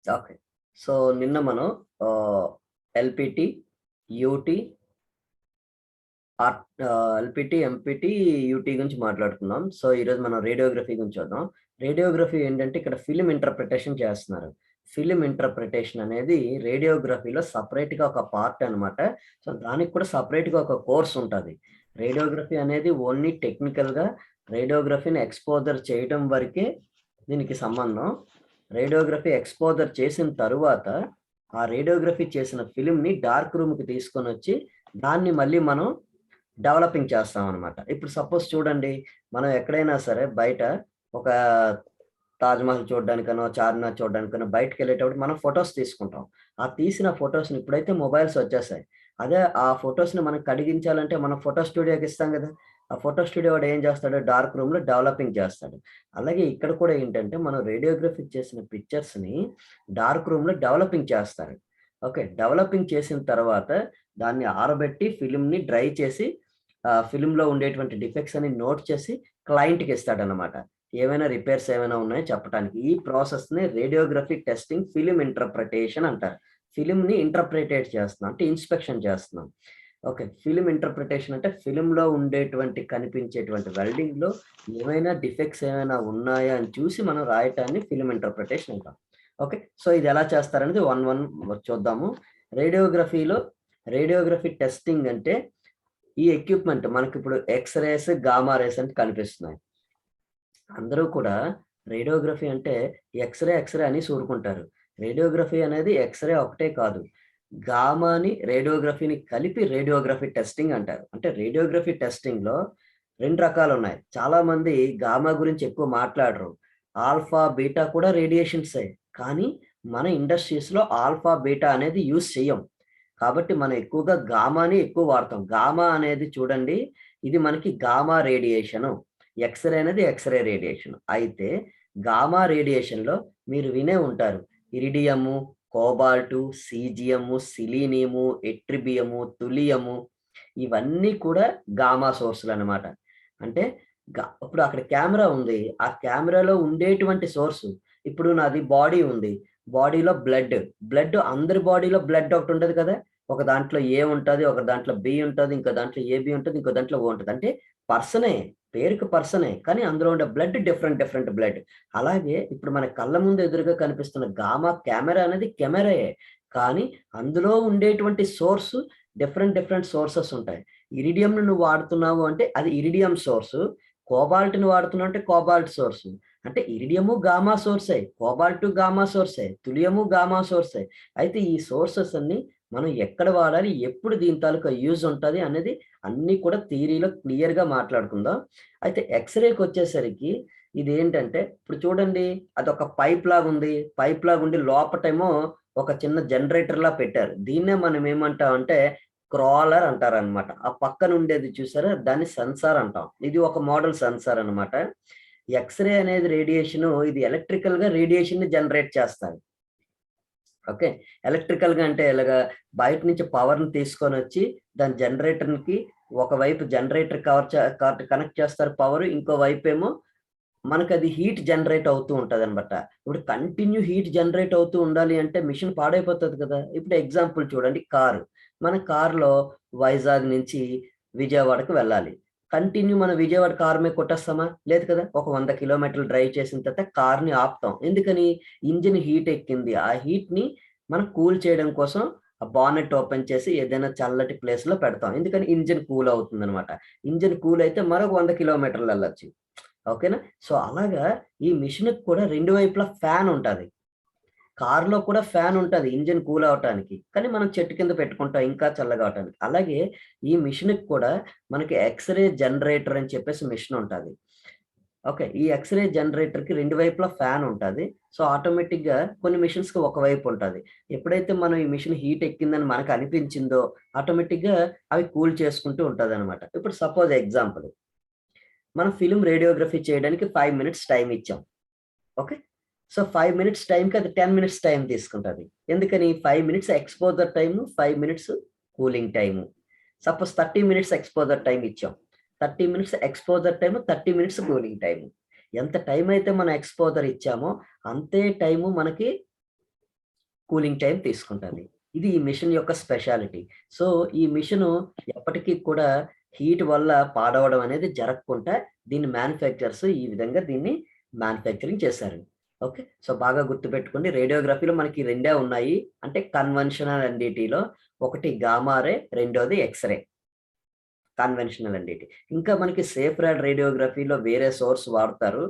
Okay. So, నిన్న మనం ఆహ్, LPT, UT, LPT, MPT, UT గురించి మాట్లాడుకుందాం. సో, ఈరోజు మనం రేడియోగ్రఫీ గురించి చూద్దాం. రేడియోగ్రఫీ ఏంటంటే ఇక్కడ ఫిల్మ్ ఇంటర్ప్రిటేషన్ చేస్తున్నారు. ఫిల్మ్ ఇంటర్ప్రిటేషన్ అనేది రేడియోగ్రఫీలో సెపరేట్‌గా ఒక పార్ట్ అనమాట. సో, దానికి కూడా సెపరేట్‌గా ఒక కోర్స్ ఉంటది. రేడియోగ్రఫీ అనేది ఓన్లీ టెక్నికల్‌గా రేడియోగ్రఫీని ఎక్స్‌పోజర్ చేయడం వరకే దీనికి సంబంధం. రేడియోగ్రఫీ ఎక్స్‌పోజర్ చేసిన తరువాత, ఆ రేడియోగ్రఫీ చేసిన ఫిల్మ్‌ని డార్క్ రూమ్‌కి తీసుకొనొచ్చి, దాన్ని మళ్ళీ మనం డెవలపింగ్ చేస్తామనమాట. ఇప్పుడు సపోజ్ చూడండి, మనం ఎక్కడైనా సరే బయట ఒక తాజ్‌మహల్ చూడ్డానికనో, చార్మినార్ చూడ్డానికనో బయటికెళ్ళేటప్పుడు మనం ఫోటోస్ తీసుకుంటాం. ఆ తీసిన ఫోటోస్‌ని ఇప్పుడైతే మొబైల్స్ వచ్చేసాయి. అదే ఆ ఫోటోస్‌ని మనం కడిగించాలంటే మనం ఫోటో స్టూడియోకి ఇస్తాం గదా! ఆ ఫోటో స్టూడియో వాడు ఏం చేస్తాడు డార్క్ రూమ్‌లో డెవలపింగ్ చేస్తాడు. అలాగే ఇక్కడ కూడా ఏంటంటే మనం రేడియోగ్రఫీ చేసిన పిక్చర్స్‌ని డార్క్ రూమ్‌లో డెవలపింగ్ చేస్తారు. ఓకే. డెవలపింగ్ చేసిన తర్వాత దాన్ని ఆరబెట్టి ఫిల్మ్‌ని డ్రై చేసి ఫిల్మ్‌లో ఉండేటువంటి డిఫెక్ట్స్ అన్ని నోట్ చేసి క్లయింట్‌కి ఇస్తాడన్నమాట. ఏవైనా రిపేర్స్ ఏమైనా ఉన్నాయో చెప్పటానికి. ఈ ప్రాసెస్‌ని రేడియోగ్రఫిక్ టెస్టింగ్ ఫిల్మ్ ఇంటర్ప్రిటేషన్ అంటారు. ఫిల్మ్‌ని ఇంటర్ప్రిటేట్ చేస్తున్నాం. అంటే ఇన్స్‌పెక్షన్ చేస్తున్నాం. ఓకే. ఫిల్మ్ ఇంటర్ప్రిటేషన్ అంటే ఫిల్మ్‌లో ఉండేటువంటి కనిపించేటువంటి వెల్డింగ్‌లో ఏమైనా డిఫెక్ట్స్ ఏమైనా ఉన్నాయా అని చూసి మనం రాయటాన్ని ఫిల్మ్ ఇంటర్ప్రిటేషన్ అంటాం. ఓకే. సో, ఇది ఎలా చేస్తారనేది వన్ చూద్దాము. రేడియోగ్రఫీలో రేడియోగ్రఫీ టెస్టింగ్ అంటే ఈ ఎక్విప్‌మెంట్ మనకిప్పుడు ఎక్స్ రేస్, గామా రేస్ అని కనిపిస్తున్నాయి. అందరూ కూడా రేడియోగ్రఫీ అంటే ఎక్స్‌రే అనేసి ఊరుకుంటారు. రేడియోగ్రఫీ అనేది ఎక్స్‌రే ఒకటే కాదు. గామాని, రేడియోగ్రఫీని కలిపి రేడియోగ్రఫీ టెస్టింగ్ అంటారు. అంటే రేడియోగ్రఫీ టెస్టింగ్‌లో 2 రకాలున్నాయి. చాలామంది గామా గురించి ఎక్కువ మాట్లాడరు. ఆల్ఫా, బీటా కూడా రేడియేషన్సే. కానీ మన ఇండస్ట్రీస్‌లో ఆల్ఫా, బీటా అనేది యూజ్ చెయ్యం. కాబట్టి మనం ఎక్కువగా గామాని ఎక్కువ వాడతాం. గామా అనేది చూడండి, ఇది మనకి గామా రేడియేషను. ఎక్స్‌రే అనేది ఎక్స్‌రే రేడియేషన్. అయితే గామా రేడియేషన్‌లో మీరు వినే ఉంటారు. ఇరిడియము, కోబాల్టు, సీజియము, సిలీనియము, ఎట్రిబియము, తులియము ఇవన్నీ కూడా గామా సోర్సులనమాట. అంటే ఇప్పుడు అక్కడ కెమెరా ఉంది. ఆ కెమెరాలో ఉండేటువంటి సోర్సు ఇప్పుడు నాది బాడీ ఉంది. బాడీలో బ్లడ్. బ్లడ్ అందరి బాడీలో బ్లడ్ ఒకటుంటది కదా! ఒక దాంట్లో ఏ ఉంటది, ఒక దాంట్లో బి ఉంటది, ఇంకో దాంట్లో ఏబీ ఉంటది, ఇంకో దాంట్లో ఓ ఉంటది. అంటే పర్సనే. పేరుకి పర్సనే. కానీ అందులో ఉండే బ్లడ్ డిఫరెంట్ బ్లడ్. అలాగే ఇప్పుడు మన కళ్ళ ముందు ఎదురుగా కనిపిస్తున్న గామా కెమెరా అనేది కెమెరాయే. కానీ అందులో ఉండేటువంటి సోర్స్ డిఫరెంట్ సోర్సెస్ ఉంటాయి. ఇరిడియంని నువ్వు వాడుతున్నావు అంటే అది ఇరిడియం సోర్సు. కోబాల్ట్‌ని వాడుతున్నావు అంటే కోబాల్ట్ సోర్సు. అంటే ఇరిడియము గామా సోర్సే. కోబాల్టు గామా సోర్సే. తులియము గామా సోర్సే. అయితే ఈ సోర్సెస్ అన్నీ మనం ఎక్కడ వాడాలి? ఎప్పుడు దీని తాలూకా యూజ్ ఉంటది అనేది అన్నీ కూడా థియరీలో క్లియర్‌గా మాట్లాడుకుందాం. అయితే ఎక్స్‌రేకొచ్చేసరికి ఇదేంటంటే ఇప్పుడు చూడండి అదొక పైప్ లాగుంది. పైప్ లాగుండి లోపటేమో ఒక చిన్న జనరేటర్‌లా పెట్టారు. దీన్నే మనం ఏమంటామంటే క్రాలర్ అంటారనమాట. ఆ పక్కన ఉండేది చూసారా? దాన్ని సెన్సార్ అంటాం. ఇది ఒక మోడల్ సెన్సార్ అనమాట. ఎక్స్‌రే అనేది రేడియేషను ఇది ఎలక్ట్రికల్‌గా రేడియేషన్‌ని జనరేట్ చేస్తాది. ఓకే. ఎలక్ట్రికల్‌గా అంటే ఎలాగా బయట నుంచి పవర్‌ని తీసుకొనొచ్చి దాని జనరేటర్‌కి ఒకవైపు జనరేటర్ కార్ట్ కనెక్ట్ చేస్తారు పవరు. ఇంకో వైపేమో మనకది హీట్ జనరేట్ అవుతూ ఉంటదనమాట. ఇప్పుడు కంటిన్యూ హీట్ జనరేట్ అవుతూ ఉండాలి అంటే మెషిన్ పాడైపోతది కదా! ఇప్పుడు ఎగ్జాంపుల్ చూడండి కారు. మన కారులో వైజాగ్ నుంచి విజయవాడకి వెళ్ళాలి. కంటిన్యూ మనం విజయవాడ కారు మీద కొట్టేస్తామా? లేదు కదా! ఒక 100 కిలోమీటర్లు డ్రైవ్ చేసిన తర్వాత కార్‌ని ఆపుతాం. ఎందుకని? ఇంజిన్ హీట్ ఎక్కింది. ఆ హీట్‌ని మనం కూల్ చేయడం కోసం ఆ బానెట్ ఓపెన్ చేసి ఏదైనా చల్లటి ప్లేస్‌లో పెడతాం. ఎందుకని? ఇంజిన్ కూల్ అవుతుందనమాట. ఇంజిన్ కూల్ అయితే మరొక 100 కిలోమీటర్లెళ్ళొచ్చు. ఓకేనా? సో, అలాగా ఈ మిషన్‌కి కూడా 2 వైపులా ఫ్యాన్ ఉంటది. కార్‌లో కూడా ఫ్యాన్ ఉంటది ఇంజిన్ కూల్ అవ్వటానికి. కానీ మనం చెట్టు కింద పెట్టుకుంటాం ఇంకా చల్లగా అవ్వటానికి. అలాగే ఈ మిషన్‌కి కూడా మనకి ఎక్స్‌రే జనరేటర్ అని చెప్పేసి మిషన్ ఉంటది. ఓకే. ఈ ఎక్స్‌రే జనరేటర్‌కి 2 వైపులా ఫ్యాన్ ఉంటది. సో, ఆటోమేటిక్‌గా కొన్ని మిషన్స్‌కి ఒక వైపు ఉంటది. ఎప్పుడైతే మనం ఈ మిషన్ హీట్ ఎక్కిందని మనకు అనిపించిందో ఆటోమేటిక్‌గా అవి కూల్ చేసుకుంటూ ఉంటదనమాట. ఇప్పుడు సపోజ్ ఎగ్జాంపుల్ మనం ఫిల్మ్ రేడియోగ్రఫీ చేయడానికి 5 మినిట్స్ టైమ్ ఇచ్చాం. ఓకే. సో, 5 మినిట్స్ టైమ్‌కి అది 10 మినిట్స్ టైమ్ తీసుకుంటది. ఎందుకని? 5 minutes exposure time, 5 minutes cooling time. Suppose 30 minutes exposure time ఇచ్చాం. 30 minutes exposure time, 30 minutes cooling time. ఎంత టైమ్ అయితే మనం ఎక్స్‌పోజర్ ఇచ్చామో, అంతే టైము మనకి కూలింగ్ టైం తీసుకుంటది. ఇది ఈ మిషన్ యొక్క స్పెషాలిటీ. సో, ఈ మిషను ఎప్పటికి కూడా హీట్ వల్ల పాడవడం అనేది జరగకుండా దీన్ని మ్యానుఫ్యాక్చరర్స్ ఈ విధంగా దీన్ని మ్యానుఫ్యాక్చరింగ్ చేశారు. ఓకే. సో, బాగా గుర్తుపెట్టుకోండి. రేడియోగ్రఫీలో మనకి రెండే ఉన్నాయి. అంటే కన్వెన్షనల్ ఎన్‌డిటిలో ఒకటి గామా రే, రెండోది ఎక్స్-రే. Conventional NDT. ఇంకా మనకి సేఫ్ రాడ్ రేడియోగ్రఫీలో వేరే సోర్స్ వాడతారు.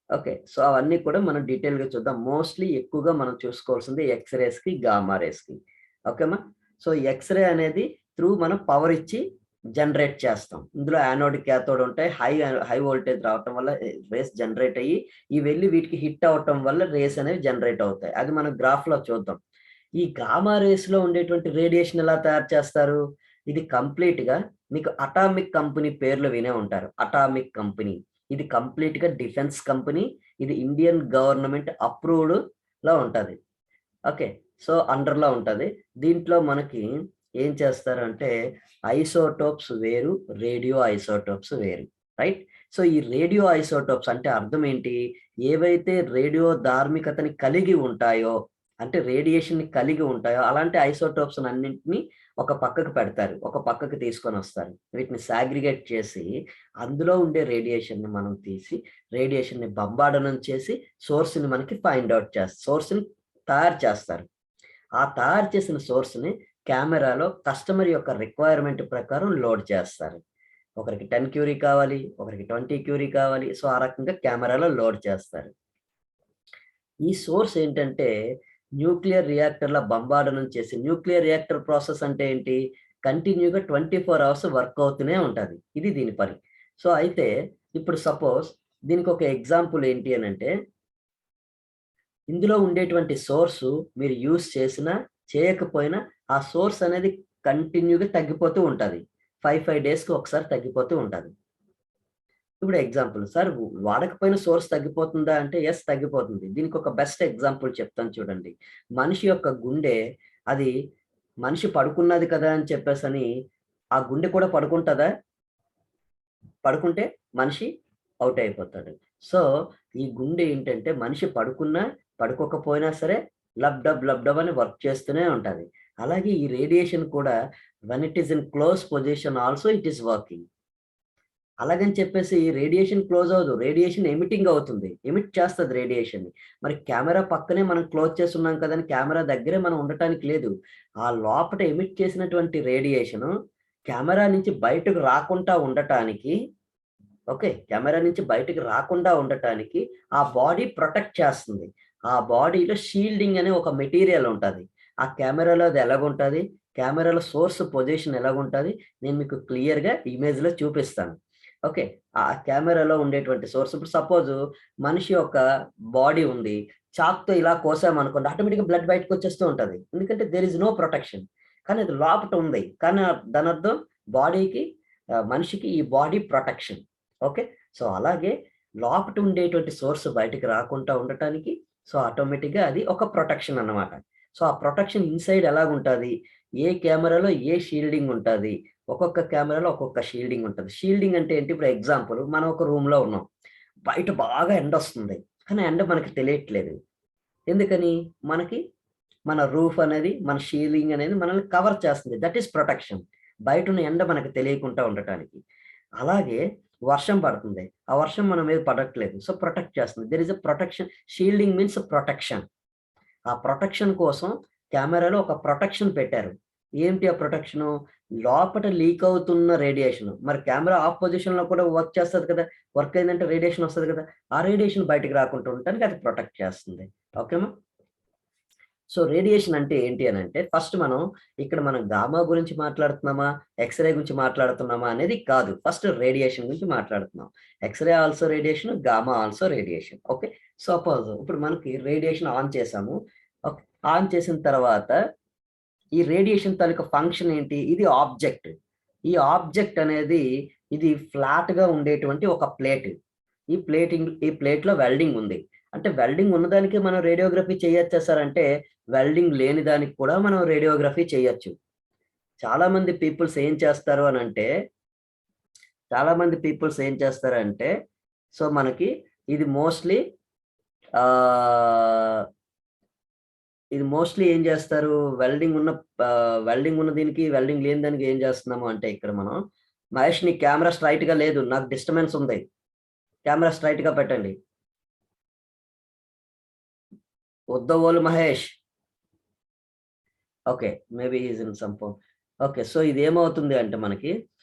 ఓకే. సో, అవన్నీ కూడా మనం డీటెయిల్‌గా చూద్దాం. మోస్ట్‌లీ ఎక్కువగా మనం చూసుకోవాల్సింది ఎక్స్-రేస్‌కి, గామా రేస్‌కి. ఓకేమా? సో, ఎక్స్-రే అనేది మనం పవర్ ఇచ్చి జనరేట్ చేస్తాం. ఇందులో యానోడ్, కాథోడ్ ఉంటాయి. హై వోల్టేజ్ రావటం వల్ల రేస్ జనరేట్ అయ్యి, ఇవి వెళ్లి వీటికి హిట్ అవ్వటం వల్ల రేస్ అనేవి జనరేట్ అవుతాయి. అది మనం గ్రాఫ్‌లో చూద్దాం. ఈ గామా రేస్‌లో ఉండేటువంటి రేడియేషన్ ఎలా తయారు చేస్తారు? ఇది కంప్లీట్‌గా మీకు అటామిక్ కంపెనీ పేర్లు వినే ఉంటారు. Atomic company. ఇది కంప్లీట్‌గా డిఫెన్స్ కంపెనీ. ఇది ఇండియన్ గవర్నమెంట్ అప్రూవ్డ్‌లో ఉంటది. ఓకే. సో, అండర్‌లో ఉంటది. దీంట్లో మనకి ఏం చేస్తారంటే ఐసోటోప్స్ వేరు, రేడియో ఐసోటోప్స్ వేరు. రైట్? సో, ఈ రేడియో ఐసోటోప్స్ అంటే అర్థం ఏంటి? ఏవైతే రేడియో ధార్మికతని కలిగి ఉంటాయో, అంటే రేడియేషన్‌ని కలిగి ఉంటాయో, అలాంటి ఐసోటోప్స్‌నన్నింటిని ఒక పక్కకు పెడతారు. ఒక పక్కకు తీసుకొనొస్తారు. వీటిని సాగ్రిగేట్ చేసి, అందులో ఉండే రేడియేషన్‌ని మనం తీసి, రేడియేషన్‌ని బంబాడనం చేసి, సోర్స్‌ని మనకి ఫైండ్ ఔట్ సోర్స్‌ని తయారు చేస్తారు. ఆ తయారు చేసిన సోర్స్‌ని కెమెరాలో కస్టమర్ యొక్క రిక్వైర్మెంట్ ప్రకారం లోడ్ చేస్తారు. ఒకరికి 10 క్యూరీ కావాలి, ఒకరికి 20 క్యూరీ కావాలి. సో, ఆ రకంగా కెమెరాలో లోడ్ చేస్తారు. ఈ సోర్స్ ఏంటంటే న్యూక్లియర్ రియాక్టర్‌ల బంబాడనం చేసి న్యూక్లియర్ రియాక్టర్ ప్రాసెస్ అంటే ఏంటి? కంటిన్యూ‌గా 24 అవర్స్ వర్క్ అవుతూనే ఉంటది. ఇది దీని పని. సో, అయితే ఇప్పుడు సపోజ్ దీనికొక ఎగ్జాంపుల్ ఏంటి అనంటే ఇందులో ఉండేటువంటి సోర్సు మీరు యూజ్ చేసినా, చేయకపోయినా ఆ సోర్స్ అనేది కంటిన్యూ‌గా తగ్గిపోతూ ఉంటది. 5 డేస్‌కి ఒకసారి తగ్గిపోతూ ఉంటది. ఇప్పుడు ఎగ్జాంపుల్ సార్ వాడకపోయిన సోర్స్ తగ్గిపోతుందా అంటే యెస్ తగ్గిపోతుంది. దీనికొక బెస్ట్ ఎగ్జాంపుల్ చెప్తాను చూడండి. మనిషి యొక్క గుండె అది మనిషి పడుకున్నది కదా అని చెప్పేసని ఆ గుండె కూడా పడుకుంటదా? పడుకుంటే మనిషి ఔట్ అయిపోతాడు. సో, ఈ గుండె ఏంటంటే మనిషి పడుకున్నా, పడుకోకపోయినా సరే లబ్ డబ్ అని వర్క్ చేస్తూనే ఉంటది. అలాగే ఈ రేడియేషన్ కూడా when it is in close position also it is working. అలాగని చెప్పేసి రేడియేషన్ క్లోజ్ అవ్వదు. రేడియేషన్ ఎమిటింగ్ అవుతుంది. ఎమిట్ చేస్తది రేడియేషన్‌ని. మరి కెమెరా పక్కనే మనం క్లోజ్ చేసున్నాం కదని కెమెరా దగ్గరే మనం ఉండటానికి లేదు. ఆ లోపట ఎమిట్ చేసినటువంటి రేడియేషను కెమెరా నుంచి బయటకు రాకుండా ఉండటానికి ఓకే. కెమెరా నుంచి బయటికి రాకుండా ఉండటానికి ఆ బాడీ ప్రొటెక్ట్ చేస్తుంది. ఆ బాడీలో షీల్డింగ్ అనే ఒక మెటీరియల్ ఉంటది. ఆ కెమెరాలో అది ఎలాగుంటది? కెమెరాలో సోర్స్ పొజిషన్ ఎలాగుంటది? నేను మీకు క్లియర్‌గా ఇమేజ్‌లో చూపిస్తాను. ఓకే. ఆ కెమెరాలో ఉండేటువంటి సోర్స్ ఇప్పుడు సపోజు మనిషి యొక్క బాడీ ఉంది. చాక్‌తో ఇలా కోసామనుకోండి ఆటోమేటిక్‌గా బ్లడ్ బయటకొచ్చేస్తూ ఉంటది. ఎందుకంటే దేర్ ఈస్ నో ప్రొటెక్షన్. కానీ అది లోపట ఉంది. కానీ దానర్థం బాడీకి మనిషికి ఈ బాడీ ప్రొటెక్షన్. ఓకే. సో, అలాగే లోపట ఉండేటువంటి సోర్స్ బయటికి రాకుండా ఉండటానికి సో, ఆటోమేటిక్‌గా అది ఒక ప్రొటెక్షన్ అన్నమాట. సో, ఆ ప్రొటెక్షన్ ఇన్‌సైడ్ ఎలాగుంటది? ఏ కెమెరాలో ఏ షీల్డింగ్ ఉంటది? ఒక్కొక్క కెమెరాలో ఒక్కొక్క షీల్డింగ్ ఉంటది. షీల్డింగ్ అంటే ఏంటి? ఇప్పుడు ఎగ్జాంపుల్ మనం ఒక రూమ్‌లో ఉన్నాం. బయట బాగా ఎండొస్తుంది. కానీ ఎండ మనకి తెలియట్లేదు. ఎందుకని? మనకి మన రూఫ్ అనేది, మన షీలింగ్ అనేది మనల్ని కవర్ చేస్తుంది. That is protection. బయటున్న ఎండ మనకు తెలియకుండా ఉండటానికి. అలాగే వర్షం పడుతుంది. ఆ వర్షం మన మీద పడట్లేదు. సో, ప్రొటెక్ట్ చేస్తుంది. There is a protection. Shielding means protection. ఆ ప్రొటెక్షన్ కోసం కెమెరాలో ఒక ప్రొటెక్షన్ పెట్టారు. ఏంటి ఆ ప్రొటెక్షను? లోపట లీక్ అవుతున్న రేడియేషను. మరి కెమెరా ఆఫ్ పొజిషన్‌లో కూడా వర్క్ చేస్తది కదా! వర్క్ అయిందంటే రేడియేషన్ వస్తది కదా! ఆ రేడియేషన్ బయటికి రాకుండా ఉండటానికి అది ప్రొటెక్ట్ చేస్తుంది. ఓకేమా? సో, రేడియేషన్ అంటే ఏంటి అనంటే, ఫస్ట్ మనం గామా గురించి మాట్లాడుతున్నామా? ఎక్స్‌రే గురించి మాట్లాడుతున్నామా? అనేది కాదు. ఫస్ట్ రేడియేషన్ గురించి మాట్లాడుతున్నాం. X ray also radiation, gamma also radiation. Okay. Suppose ఇప్పుడు మనకి రేడియేషన్ ఆన్ చేసాము. ఓకే. ఆన్ చేసిన తర్వాత ఈ రేడియేషన్ తాలూకా ఫంక్షన్ ఏంటి? ఇది ఆబ్జెక్ట్. ఈ ఆబ్జెక్ట్ అనేది ఇది ఫ్లాట్‌గా ఉండేటువంటి ఒక ప్లేట్. ఈ ప్లేట్‌లో వెల్డింగ్ ఉంది. అంటే వెల్డింగ్ ఉన్నదానికి మనం రేడియోగ్రఫీ చేయొచ్చా సార్ అంటే, వెల్డింగ్ లేని దానికి కూడా మనం రేడియోగ్రఫీ చేయొచ్చు. చాలామంది పీపుల్స్ ఏం చేస్తారు అనంటే, చాలామంది పీపుల్స్ ఏం చేస్తారంటే, సో, మనకి ఇది మోస్ట్‌లీ ఆహ్ ఇది మోస్ట్లీ ఏం చేస్తారు, వెల్డింగ్ ఉన్న దీనికి వెల్డింగ్ లేని దానికి ఏం చేస్తున్నాము అంటే ఇక్కడ మనం, మహేష్ నీ కెమెరా స్ట్రైట్ గా లేదు, నాకు డిస్టర్బెన్స్ ఉంది, కెమెరా స్ట్రైట్ గా పెట్టండి. Uddavolu Mahesh. Okay, maybe is in some phone. Okay, so ఇది ఏమవుతుంది అంటే మనకి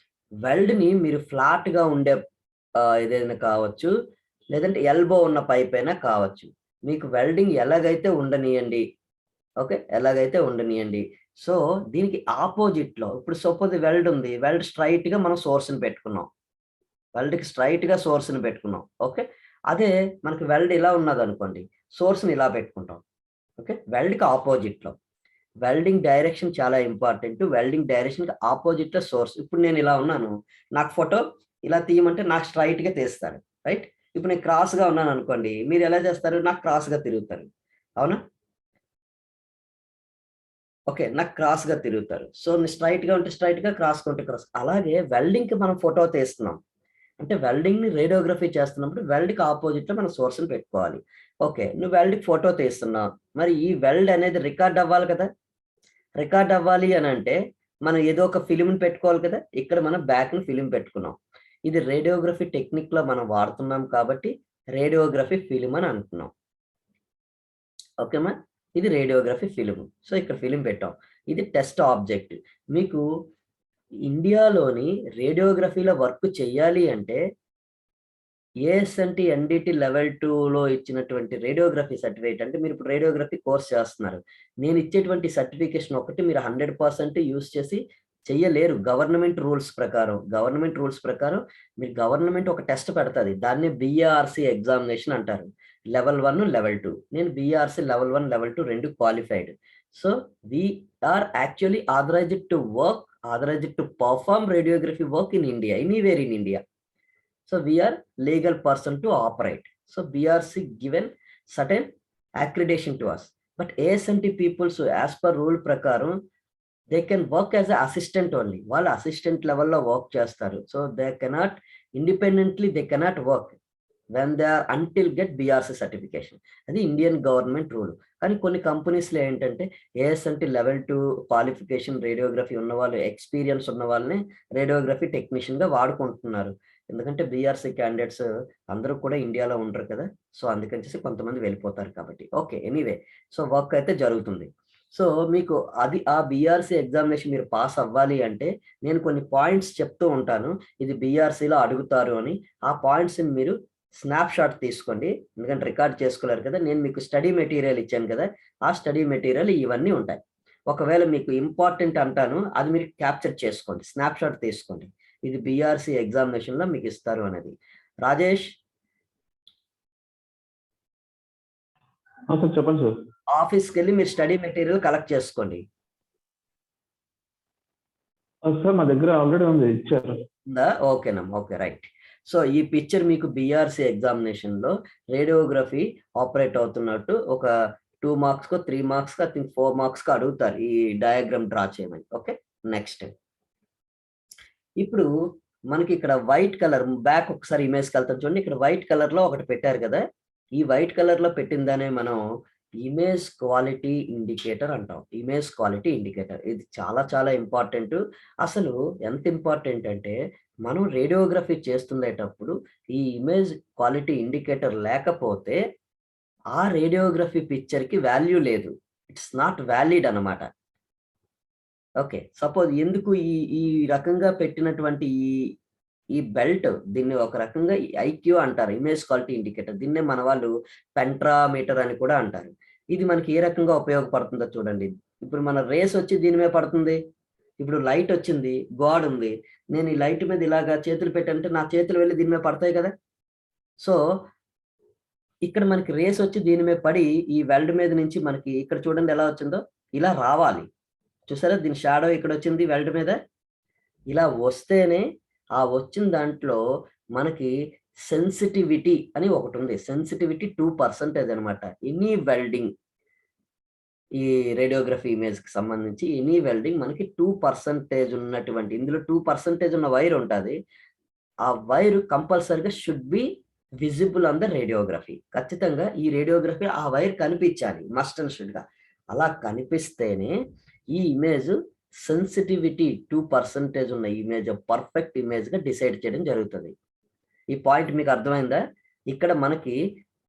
వెల్డ్ని మీరు ఫ్లాట్ గా ఉండే ఏదైనా కావచ్చు, లేదంటే ఎల్బో ఉన్న పైప్ అయినా కావచ్చు, మీకు వెల్డింగ్ ఎలాగైతే ఉండనియండి. ఓకే, ఎలాగైతే ఉండనియండి. సో దీనికి ఆపోజిట్ లో ఇప్పుడు సపోజ్ వెల్డ్ ఉంది, వెల్డ్ స్ట్రైట్ గా మనం సోర్స్ ని పెట్టుకున్నాం, వెల్డ్‌కి స్ట్రెయిట్‌గా సోర్స్‌ని పెట్టుకున్నాం. ఓకే. అదే మనకి వెల్డ్ ఇలా ఉన్నదనుకోండి, సోర్స్‌ని ఇలా పెట్టుకుంటాం. ఓకే. వెల్డ్‌కి ఆపోజిట్‌లో. వెల్డింగ్ డైరెక్షన్ చాలా ఇంపార్టెంట్. వెల్డింగ్ డైరెక్షన్‌కి ఆపోజిట్‌లో సోర్స్. ఇప్పుడు నేను ఇలా ఉన్నాను. నాకు ఫోటో ఇలా తీయమంటే నాకు స్ట్రెయిట్‌గా తీస్తాడు. రైట్? ఇప్పుడు నేను క్రాస్‌గా ఉన్నాననుకోండి, మీరు ఎలా చేస్తారు? నాకు క్రాస్‌గా తిరుగుతారు. అవునా? ఓకే. నాకు క్రాస్‌గా తిరుగుతారు. సో, నేను స్ట్రెయిట్‌గా ఉంటే స్ట్రెయిట్‌గా, క్రాస్‌గా ఉంటే క్రాస్. అలాగే వెల్డింగ్‌కి మనం ఫోటో తీస్తున్నాం. అంటే వెల్డింగ్‌ని రేడియోగ్రఫీ చేస్తున్నప్పుడు వెల్డ్‌కి అపోజిట్‌లో మనం సోర్స్‌ని పెట్టుకోవాలి. ఓకే. నువ్వు వెల్డ్‌కి ఫోటో తీస్తున్నావు. మరి ఈ వెల్డ్ అనేది రికార్డ్ అవ్వాలి కదా! రికార్డ్ అవ్వాలి అనంటే మనం ఏదో ఒక ఫిల్మ్‌ని పెట్టుకోవాలి కదా! ఇక్కడ మనం బ్యాక్‌ని ఫిల్మ్ పెట్టుకున్నాం. ఇది రేడియోగ్రఫీ టెక్నిక్‌లో మనం వాడుతున్నాం కాబట్టి రేడియోగ్రఫీ ఫిల్మ్ అని అంటున్నాం. ఓకేమా? ఇది రేడియోగ్రఫీ ఫిల్మ్. సో, ఇక్కడ ఫిల్మ్ పెట్టాం. ఇది టెస్ట్ ఆబ్జెక్ట్. మీకు ఇండియాలోని రేడియోగ్రఫీలో వర్క్ చేయాలి అంటే ఏఎస్ఎన్‌టి, ఎన్‌డిటి లెవెల్ 2లో ఇచ్చినటువంటి రేడియోగ్రఫీ సర్టిఫికేట్ అంటే మీరిప్పుడు రేడియోగ్రఫీ కోర్స్ చేస్తున్నారు. నేనిచ్చేటువంటి సర్టిఫికేషన్ ఒకటి మీరు 100% యూజ్ చేసి చెయ్యలేరు. గవర్నమెంట్ ఒక టెస్ట్ పెడతది. దాన్నే బీఏఆర్‌సీ ఎగ్జామినేషన్ అంటారు. Level 1, level 2. నేను BARC level 1, level 2 2 qualified. So, we are actually authorised to perform radiography work in India, anywhere in India. So we are legal person to operate. So BRC given certain accreditation to us. But ASNT people, so as per rule prakaram, they can work as an assistant only. While assistant level lo work చేస్తారు. So they cannot independently, they cannot work when they are until get BRC certification. అది Indian government rule. కానీ కొన్ని కంపెనీస్‌లో ఏంటంటే ఏఎస్ఎన్‌టి level 2 qualification radiography ఉన్నవాళ్ళు, experience ఉన్న వాళ్ళని radiography టెక్నీషియన్‌గా వాడుకుంటున్నారు. ఎందుకంటే బీఆర్‌సీ క్యాండిడేట్స్ అందరూ కూడా ఇండియాలో ఉండరు కదా! సో, అందుకని కొంతమంది వెళ్ళిపోతారు కాబట్టి. ఓకే. ఎనీవే, సో, వర్క్ అయితే జరుగుతుంది. సో, మీకు అది ఆ బీఆర్‌సీ ఎగ్జామినేషన్ మీరు పాస్ అవ్వాలి అంటే నేను కొన్ని పాయింట్స్ చెప్తూ ఉంటాను. ఇది బీఆర్‌సీలో అడుగుతారు అని. ఆ పాయింట్స్‌ని మీరు స్నాప్‌షాట్ తీసుకోండి. ఎందుకంటే రికార్డ్ చేసుకోలేరు కదా! నేను మీకు స్టడీ మెటీరియల్ ఇచ్చాను కదా! ఆ స్టడీ మెటీరియల్ ఇవన్నీ ఉంటాయి. ఒకవేళ మీకు ఇంపార్టెంట్ అంటాను, అది మీరు క్యాప్చర్ చేసుకోండి. స్నాప్‌షాట్ తీసుకోండి. ఇది బీఆర్‌సీ ఎగ్జామినేషన్‌లో మీకిస్తారు అనేది. రాజేష్, సార్ చెప్పండి సార్. ఆఫీస్‌కెళ్ళి మీరు స్టడీ మెటీరియల్ కలెక్ట్ చేసుకోండి. సార్ మా దగ్గర ఆల్రెడీ ఉంది, ఇచ్చారు. ఉందా? ఓకేనమ్మా. ఓకే. రైట్. సో, ఈ పిక్చర్ మీకు బీఆర్‌సీ ఎగ్జామినేషన్‌లో రేడియోగ్రఫీ ఆపరేట్ అవుతున్నట్టు ఒక 2 మార్క్స్‌కో, 3 మార్క్స్‌కో, ఐ థింక్ 4 మార్క్స్‌కో అడుగుతారు. ఈ డయాగ్రామ్ డ్రా చేయమని. ఓకే. నెక్స్ట్. ఇప్పుడు మనకి ఇక్కడ వైట్ కలర్ బ్యాక్ ఒకసారి ఇమేజ్‌కెళ్తాం చూడండి. ఇక్కడ వైట్ కలర్‌లో ఒకటి పెట్టారు కదా! ఈ వైట్ కలర్‌లో పెట్టిందాన్నే మనం ఇమేజ్ క్వాలిటీ ఇండికేటర్ అంటాం. Image quality indicator. ఇది చాలా చాలా ఇంపార్టెంటు. అసలు ఎంత ఇంపార్టెంట్ అంటే మనం రేడియోగ్రఫీ చేస్తుండేటప్పుడు ఈ ఇమేజ్ క్వాలిటీ ఇండికేటర్ లేకపోతే ఆ రేడియోగ్రఫీ పిక్చర్‌కి వాల్యూ లేదు. ఇట్స్ నాట్ వాలిడ్ అన్నమాట. ఓకే. సపోజ్ ఎందుకు ఈ ఈ రకంగా పెట్టినటువంటి ఈ బెల్ట్, దీన్ని ఒక రకంగా ఐక్యూ అంటారు. Image quality indicator. దీన్నే మన వాళ్ళు పెంట్రామీటర్ అని కూడా అంటారు. ఇది మనకి ఏ రకంగా ఉపయోగపడుతుందో చూడండి. ఇప్పుడు మన రేస్ వచ్చి దీని మీద పడుతుంది. ఇప్పుడు లైట్ వచ్చింది, గోడుంది. నేను ఈ లైట్ మీద ఇలాగా చేతులు పెట్టంటే నా చేతులు వెళ్లి దీని మీద పడతాయి కదా! సో, ఇక్కడ మనకి రేస్ వచ్చి దీని మీద పడి ఈ వెల్డ్ మీద నుంచి మనకి ఇక్కడ చూడండి ఎలా వచ్చిందో, ఇలా రావాలి. చూసారా? దీని షాడో ఇక్కడొచ్చింది వెల్డ్ మీద. ఇలా వస్తేనే ఆ వచ్చిన దాంట్లో మనకి సెన్సిటివిటీ అని ఒకటుంది. సెన్సిటివిటీ 2% అనమాట. ఎనీ వెల్డింగ్, ఈ రేడియోగ్రఫీ ఇమేజ్‌కి సంబంధించి ఎనీ వెల్డింగ్ మనకి 2% ఉన్నటువంటి, ఇందులో 2% ఉన్న వైర్ ఉంటది. ఆ వైర్ కంపల్సరీగా should be visible on the radiography. ఖచ్చితంగా ఈ రేడియోగ్రఫీ ఆ వైర్ కనిపించాలి. మస్ట్ అండ్ షుడ్‌గా. అలా కనిపిస్తేనే ఈ ఇమేజ్ సెన్సిటివిటీ 2% ఉన్న ఇమేజ్ పర్ఫెక్ట్ ఇమేజ్గా డిసైడ్ చేయడం జరుగుతుంది. ఈ పాయింట్ మీకు అర్థమైందా? ఇక్కడ మనకి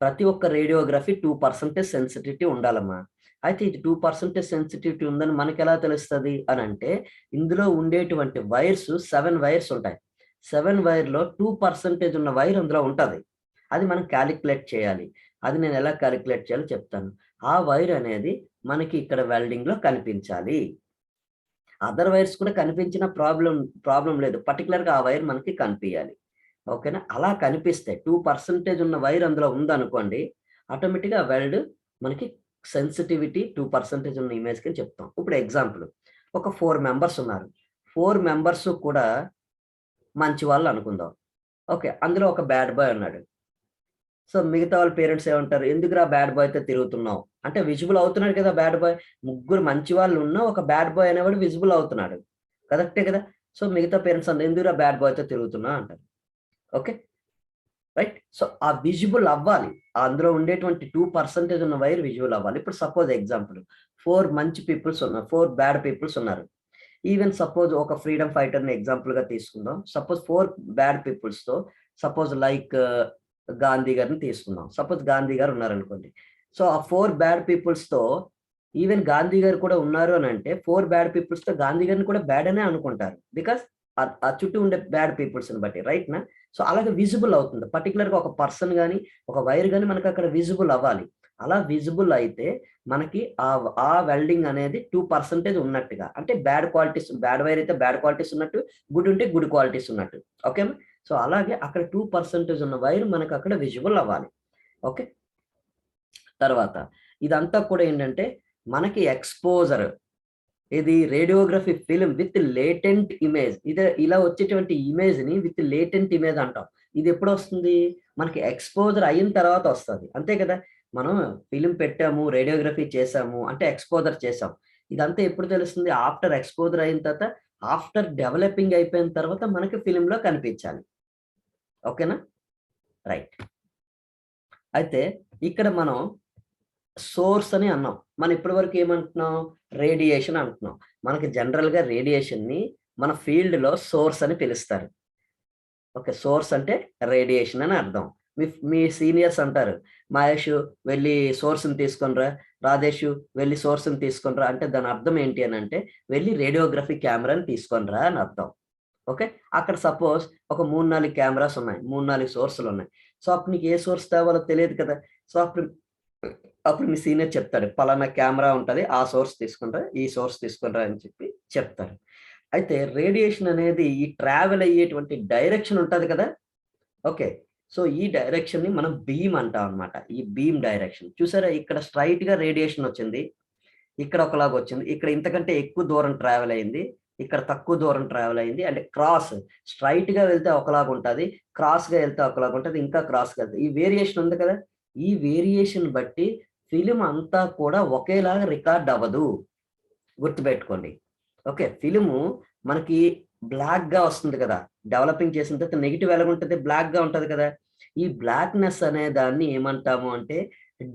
ప్రతి ఒక్క రేడియోగ్రఫీ 2% సెన్సిటివిటీ ఉండాలమ్మా. అయితే ఇది 2% సెన్సిటివిటీ ఉందని మనకెలా తెలుస్తది అనంటే, ఇందులో ఉండేటువంటి వైర్స్ 7 వైర్స్ ఉంటాయి. 7 వైర్‌లో 2% ఉన్న వైర్ అందులో ఉంటది. అది మనం కాలిక్యులేట్ చేయాలి. అది నేను ఎలా కాలిక్యులేట్ చేయాలో చెప్తాను. ఆ వైర్ అనేది మనకి ఇక్కడ వెల్డింగ్‌లో కనిపించాలి. అదర్ వైర్స్ కూడా కనిపించిన ప్రాబ్లమ్ లేదు. పర్టిక్యులర్‌గా ఆ వైర్ మనకి కనిపియాలి. ఓకేనా? అలా కనిపిస్తే 2% ఉన్న వైర్ అందులో ఉందనుకోండి, ఆటోమేటిక్‌గా వెల్డ్ మనకి సెన్సిటివిటీ 2% ఉన్న ఇమేజ్‌కని చెప్తాం. ఇప్పుడు ఎగ్జాంపుల్ ఒక 4 మెంబర్స్ ఉన్నారు. 4 మెంబర్స్ కూడా మంచి వాళ్ళు అనుకుందాం. ఓకే. అందులో ఒక బ్యాడ్ బాయ్ ఉన్నాడు. సో, మిగతా వాళ్ళ పేరెంట్స్ ఏమంటారు? "ఎందుకురా బ్యాడ్ బాయ్‌తో తిరుగుతున్నావు?" అంటే విజిబుల్ అవుతున్నాడు కదా బ్యాడ్ బాయ్. ముగ్గురు మంచి వాళ్ళు ఉన్నా ఒక బ్యాడ్ బాయ్ అనేవాడు విజిబుల్ అవుతున్నాడు. కరెక్టే కదా! సో, మిగతా పేరెంట్స్ అందరూ "ఎందుకురా బ్యాడ్ బాయ్‌తో తిరుగుతున్నావు?" అంటారు. ఓకే. రైట్. సో, ఆ విజిబుల్ అవ్వాలి. అందులో ఉండేటువంటి 2% ఉన్న వైర్ విజిబుల్ అవ్వాలి. ఇప్పుడు సపోజ్ ఎగ్జాంపుల్ 4 మంచి పీపుల్స్ ఉన్నారు. 4 బ్యాడ్ పీపుల్స్ ఉన్నారు. ఈవెన్ సపోజ్ ఒక ఫ్రీడమ్ ఫైటర్‌ని ఎగ్జాంపుల్‌గా తీసుకుందాం. సపోజ్ 4 బ్యాడ్ పీపుల్స్‌తో సపోజ్ లైక్ గాంధీ గారిని తీసుకుందాం. సపోజ్ గాంధీ గారు ఉన్నారనుకోండి. సో, ఆ 4 బ్యాడ్ పీపుల్స్‌తో ఈవెన్ గాంధీ గారు కూడా ఉన్నారు అనంటే 4 బ్యాడ్ పీపుల్స్‌తో గాంధీ గారిని కూడా బ్యాడ్ అనే అనుకుంటారు. బికాస్ ఆ చుట్టూ ఉండే బ్యాడ్ పీపుల్స్‌ని బట్టి రైట్‌నా? సో, అలాగే విజిబుల్ అవుతుంది. పర్టిక్యులర్‌గా ఒక పర్సన్ గాని, ఒక వైర్ గాని మనకక్కడ విజిబుల్ అవ్వాలి. అలా విజిబుల్ అయితే మనకి ఆ వెల్డింగ్ అనేది 2% ఉన్నట్టుగా. అంటే బ్యాడ్ వైర్ అయితే బ్యాడ్ క్వాలిటీస్ ఉన్నట్టు, గుడ్ ఉంటే గుడ్ క్వాలిటీస్ ఉన్నట్టు. ఓకేనా? సో, అలాగే అక్కడ 2% ఉన్న వైర్ మనకక్కడ విజిబుల్ అవ్వాలి. ఓకే. తర్వాత ఇదంతా కూడా ఏంటంటే మనకి ఎక్స్‌పోజర్ ఇది radiography film with latent image. ఇలా వచ్చేటువంటి ఇమేజ్‌ని విత్ లేటెంట్ ఇమేజ్ అంటాం. ఇదెప్పుడొస్తుంది? మనకి ఎక్స్‌పోజర్ అయిన తర్వాత వస్తది. అంతే కదా! మనం ఫిల్మ్ పెట్టాము, రేడియోగ్రఫీ చేశాము అంటే ఎక్స్‌పోజర్ చేశాం. ఇదంతా ఎప్పుడు తెలుస్తుంది? ఆఫ్టర్ ఎక్స్‌పోజర్ అయిన తర్వాత, ఆఫ్టర్ డెవలపింగ్ అయిపోయిన తర్వాత మనకి ఫిల్మ్‌లో కనిపించాలి. ఓకేనా? రైట్. అయితే ఇక్కడ మనం సోర్స్ అని అన్నాం. మనం ఇప్పటి వరకు ఏమంటున్నాం? రేడియేషన్ అంటున్నాం. మనకి జనరల్‌గా రేడియేషన్‌ని మన ఫీల్డ్‌లో సోర్స్ అని పిలుస్తారు. ఓకే. సోర్స్ అంటే రేడియేషన్ అని అర్థం. మీ సీనియర్స్ అంటారు. "మహేషు వెళ్లి సోర్స్‌ని తీసుకొని రా. రాజేషు వెళ్లి సోర్స్‌ని తీసుకొని రా" అంటే దాని అర్థం ఏంటి అనంటే, "వెళ్లి రేడియోగ్రఫీ కెమెరాని తీసుకొని రా" అని అర్థం. ఓకే. అక్కడ సపోజ్ ఒక 3, 4 కెమెరాస్ ఉన్నాయి. 3, 4 సోర్స్‌లున్నాయి. సో, అప్పుడు నీకు ఏ సోర్స్ తేవాలో తెలియదు కదా! సో, అప్పుడు మీ సీనియర్ చెప్తాడు. పలానా కెమెరా ఉంటది. ఆ సోర్స్ తీసుకొని రా. ఈ సోర్స్ తీసుకొని రా అని చెప్పి చెప్తారు. అయితే రేడియేషన్ అనేది ఈ ట్రావెల్ అయ్యేటువంటి డైరెక్షన్ ఉంటది కదా! ఓకే. సో, ఈ డైరెక్షన్‌ని మనం బీమ్ అంటాం అన్నమాట. ఈ బీమ్ డైరెక్షన్. చూసారా ఇక్కడ స్ట్రెయిట్‌గా రేడియేషన్ వచ్చింది. ఇక్కడ ఒకలాగొచ్చింది. ఇక్కడ ఇంతకంటే ఎక్కువ దూరం ట్రావెల్ అయింది. ఇక్కడ తక్కువ దూరం ట్రావెల్ అయింది. అంటే స్ట్రెయిట్‌గా వెళ్తే ఒకలాగుంటది. క్రాస్‌గా ఎళ్తే ఒకలాగుంటది. ఇంకా క్రాస్‌గా ఎళ్తే ఈ వేరియేషన్ ఉంది కదా! ఈ వేరియేషన్ బట్టి ఫిల్మ్ అంతా కూడా ఒకేలాగా రికార్డ్ అవ్వదు. గుర్తుపెట్టుకోండి. ఓకే. ఫిల్ము మనకి బ్లాక్‌గా వస్తుంది కదా! డెవలపింగ్ చేసిన తర్వాత నెగెటివ్ ఎలాగుంటది? బ్లాక్‌గా ఉంటది కదా! ఈ బ్లాక్‌నెస్ అనే దాన్ని ఏమంటాము అంటే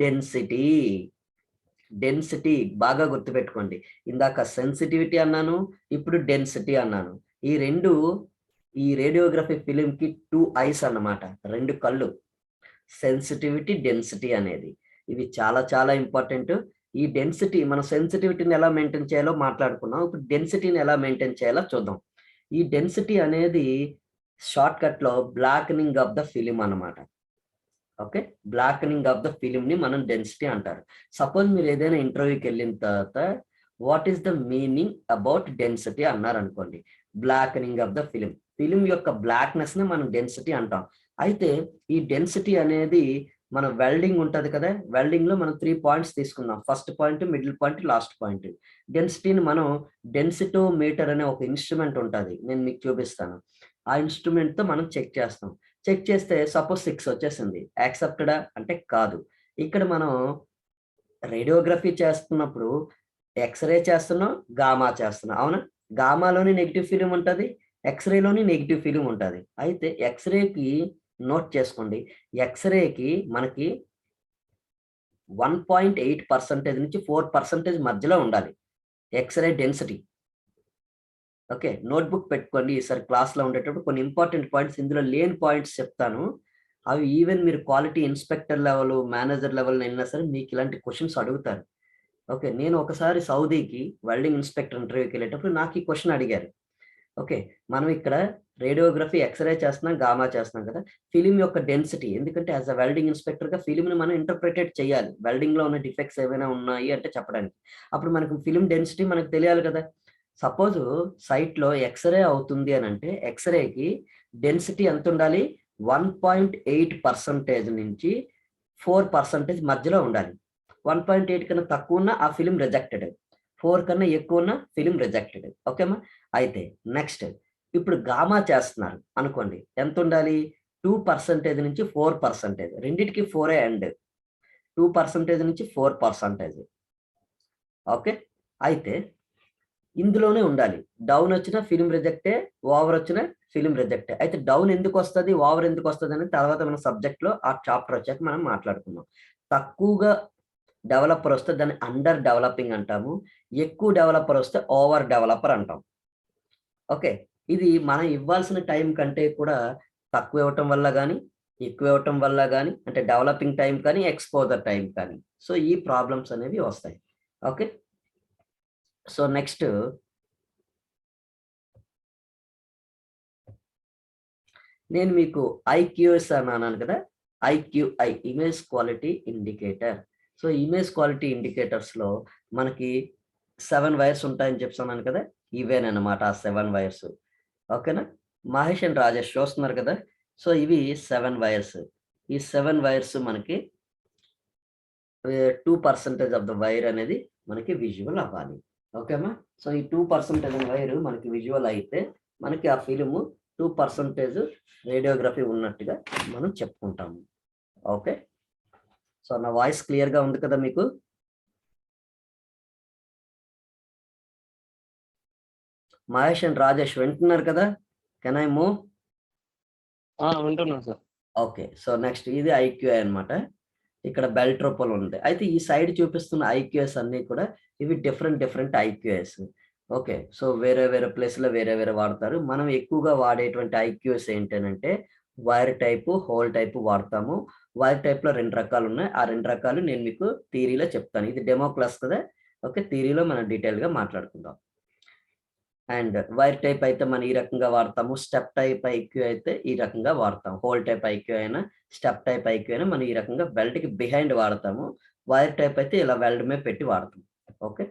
డెన్సిటీ. డెన్సిటీ బాగా గుర్తుపెట్టుకోండి. ఇందాక సెన్సిటివిటీ అన్నాను. ఇప్పుడు డెన్సిటీ అన్నాను. ఈ 2 ఈ రేడియోగ్రఫీ ఫిల్మ్‌కి 2 ఐస్ అన్నమాట. 2 కళ్ళు. సెన్సిటివిటీ, డెన్సిటీ అనేది. ఇవి చాలా చాలా ఇంపార్టెంట్. ఈ డెన్సిటీ మనం సెన్సిటివిటీని ఎలా మెయింటైన్ చేయాలో మాట్లాడుకున్నాం. ఇప్పుడు డెన్సిటీని ఎలా మెయింటైన్ చేయాలో చూద్దాం. ఈ డెన్సిటీ అనేది షార్ట్‌కట్‌లో బ్లాకెనింగ్ ఆఫ్ ద ఫిల్మ్ అన్నమాట. ఓకే. బ్లాకెనింగ్ ఆఫ్ ద ఫిల్మ్‌ని మనం డెన్సిటీ అంటారు. సపోజ్ మీరు ఏదైనా ఇంటర్వ్యూకెళ్ళిన తర్వాత what is the meaning about density అన్నారనుకోండి. బ్లాకెనింగ్ ఆఫ్ ద ఫిల్మ్. ఫిల్మ్ యొక్క బ్లాక్‌నెస్‌ని మనం డెన్సిటీ అంటాం. అయితే ఈ డెన్సిటీ అనేది మన వెల్డింగ్ ఉంటది కదా! వెల్డింగ్‌లో మనం 3 పాయింట్స్ తీసుకుందాం. First point, middle point, last point. డెన్సిటీని మనం డెన్సిటోమీటర్ అనే ఒక ఇన్‌స్ట్రుమెంట్ ఉంటది. నేను మీకు చూపిస్తాను. ఆ ఇన్‌స్ట్రుమెంట్‌తో మనం చెక్ చేస్తాం. చెక్ చేస్తే సపోజ్ 6 వచ్చేసింది. యాక్సెప్టెడా? అంటే కాదు. ఇక్కడ మనం రేడియోగ్రఫీ చేస్తున్నప్పుడు ఎక్స్‌రే చేస్తున్నాం, గామా చేస్తున్నాం. అవునా? గామాలోని నెగెటివ్ ఫిల్మ్ ఉంటది. ఎక్స్‌రేలోని నెగెటివ్ ఫిల్మ్ ఉంటది. అయితే ఎక్స్‌రేకి నోట్ చేసుకోండి. ఎక్స్‌రేకి మనకి 1.8% నుంచి 4% మధ్యలో ఉండాలి ఎక్స్రే డెన్సిటీ. ఓకే. నోట్‌బుక్ పెట్టుకోండి. ఈసారి క్లాస్‌లో ఉండేటప్పుడు కొన్ని ఇంపార్టెంట్ పాయింట్స్, ఇందులో లేని పాయింట్స్ చెప్తాను. అవి ఈవెన్ మీరు క్వాలిటీ ఇన్స్‌పెక్టర్ లెవెల్, మేనేజర్ లెవెల్‌లో ఎళ్ళినా సరే మీకు ఇలాంటి క్వెషన్స్ అడుగుతారు. ఓకే. నేను ఒకసారి సౌదీకి వెల్డింగ్ ఇన్స్‌పెక్టర్ ఇంటర్వ్యూకెళ్ళేటప్పుడు నాకు ఈ క్వెషన్ అడిగారు. ఓకే. మనం ఇక్కడ రేడియోగ్రఫీ, ఎక్స్‌రే చేస్తున్నాం, గామా చేస్తున్నాం కదా! ఫిల్మ్ యొక్క డెన్సిటీ, ఎందుకంటే యాస్ ఎ వెల్డింగ్ ఇన్స్‌పెక్టర్‌గా ఫిల్మ్‌ని మనం ఇంటర్ప్రిటేట్ చేయాలి. వెల్డింగ్‌లో ఉన్న డిఫెక్ట్స్ ఏవైనా ఉన్నాయి అంటే చెప్పడానికి. అప్పుడు మనకు ఫిల్మ్ డెన్సిటీ మనకు తెలియాలి కదా! సపోజు సైట్‌లో ఎక్స్‌రే అవుతుంది అనంటే, ఎక్స్‌రేకి డెన్సిటీ ఎంతుండాలి? 1.8% నుంచి 4% మధ్యలో ఉండాలి. 1.8 కన్నా తక్కువున్నా ఆ ఫిల్మ్ రిజెక్టెడ్. 4 కన్నా ఎక్కువున్నా ఫిల్మ్ రిజెక్టెడ్. ఓకేమా? అయితే నెక్స్ట్ ఇప్పుడు గామా చేస్తున్నారు అనుకోండి. ఎంతుండాలి? 2% నుంచి 4%. రెండిటికి 4 ఎండ్. 2% నుంచి 4%. ఓకే. అయితే ఇందులోనే ఉండాలి. డౌన్ వచ్చినా ఫిల్మ్ రిజెక్టే, ఓవర్ వచ్చినా ఫిల్మ్ రిజెక్టే. అయితే డౌన్ ఎందుకొస్తది? ఓవర్ ఎందుకొస్తదని తర్వాత మన సబ్జెక్ట్‌లో ఆ చాప్టర్ వచ్చాక మనం మాట్లాడుకుందాం. తక్కువగా డెవలపర్ వస్తే దాన్ని అండర్ డెవలపింగ్ అంటాము. ఎక్కువ డెవలపర్ వస్తే ఓవర్ డెవలపర్ అంటాం. ఓకే. ఇది మనం ఇవ్వాల్సిన టైం కంటే కూడా తక్కువ ఇవ్వటం వల్ల గాని, ఎక్కువ ఇవ్వటం వల్ల గాని, అంటే డెవలపింగ్ టైం కానీ, ఎక్స్‌పోజర్ టైం కానీ. సో, ఈ ప్రాబ్లమ్స్ అనేవి వస్తాయి. ఓకే. సో, నెక్స్ట్ నేను మీకు ఐక్యూఎస్ అని అన్నాను కదా! IQI image quality indicator. So, image quality ఇండికేటర్స్‌లో మనకి 7 వైర్స్ ఉంటాయని చెప్పేసన్నాను కదా! ఇవేనన్నమాట ఆ 7 వైర్స్. ఓకేనా? మహేష్ అండ్ రాజేష్ చూస్తున్నారు కదా! సో, ఇవి 7 వైర్స్. ఈ 7 వైర్స్ మనకి 2% ఆఫ్ ద వైర్ అనేది మనకి విజువల్ అవ్వాలి. ఓకేమా? సో, ఈ 2% వైర్ మనకి విజువల్ అయితే మనకి ఆ ఫిల్మ్ 2% రేడియోగ్రఫీ ఉన్నట్టుగా మనం చెప్పుకుంటాము. ఓకే. సో, నా వాయిస్ క్లియర్‌గా ఉంది కదా మీకు? మహేష్ అండ్ రాజేష్ వింటున్నారు కదా? Can I move? వింటున్నాను సార్. ఓకే. సో, నెక్స్ట్ ఇది ఐక్యూఐ అన్నమాట. ఇక్కడ బెల్ట్ రూపంలో ఉంది. అయితే ఈ సైడ్ చూపిస్తున్న ఐక్యూఎస్ అన్నీ కూడా ఇవి డిఫరెంట్ ఐక్యూఎస్. ఓకే. సో, వేరే వేరే ప్లేస్‌లో వేరే వేరే వాడతారు. మనం ఎక్కువగా వాడేటువంటి ఐక్యూఎస్ ఏంటనంటే వైర్ టైపు, హోల్ టైపు వాడతాము. వైర్ టైప్‌లో 2 రకాలున్నాయి. ఆ 2 రకాలు నేను మీకు థియరీలో చెప్తాను. ఇది డెమో క్లాస్ కదా! ఓకే. థియరీలో మనం డీటెయిల్‌గా మాట్లాడుకుందాం. అండ్ వైర్ టైప్ అయితే మనం ఈ రకంగా వాడతాము. స్టెప్ టైప్ ఐక్యూ అయితే ఈ రకంగా వాడతాం. హోల్ టైప్ ఐక్యూ అయినా, స్టెప్ టైప్ ఐక్యూ అయినా మనం ఈ రకంగా బెల్ట్‌కి బిహైండ్ వాడతాము. వైర్ టైప్ అయితే ఇలా వెల్డ్ మీద పెట్టి వాడతాం. ఓకే.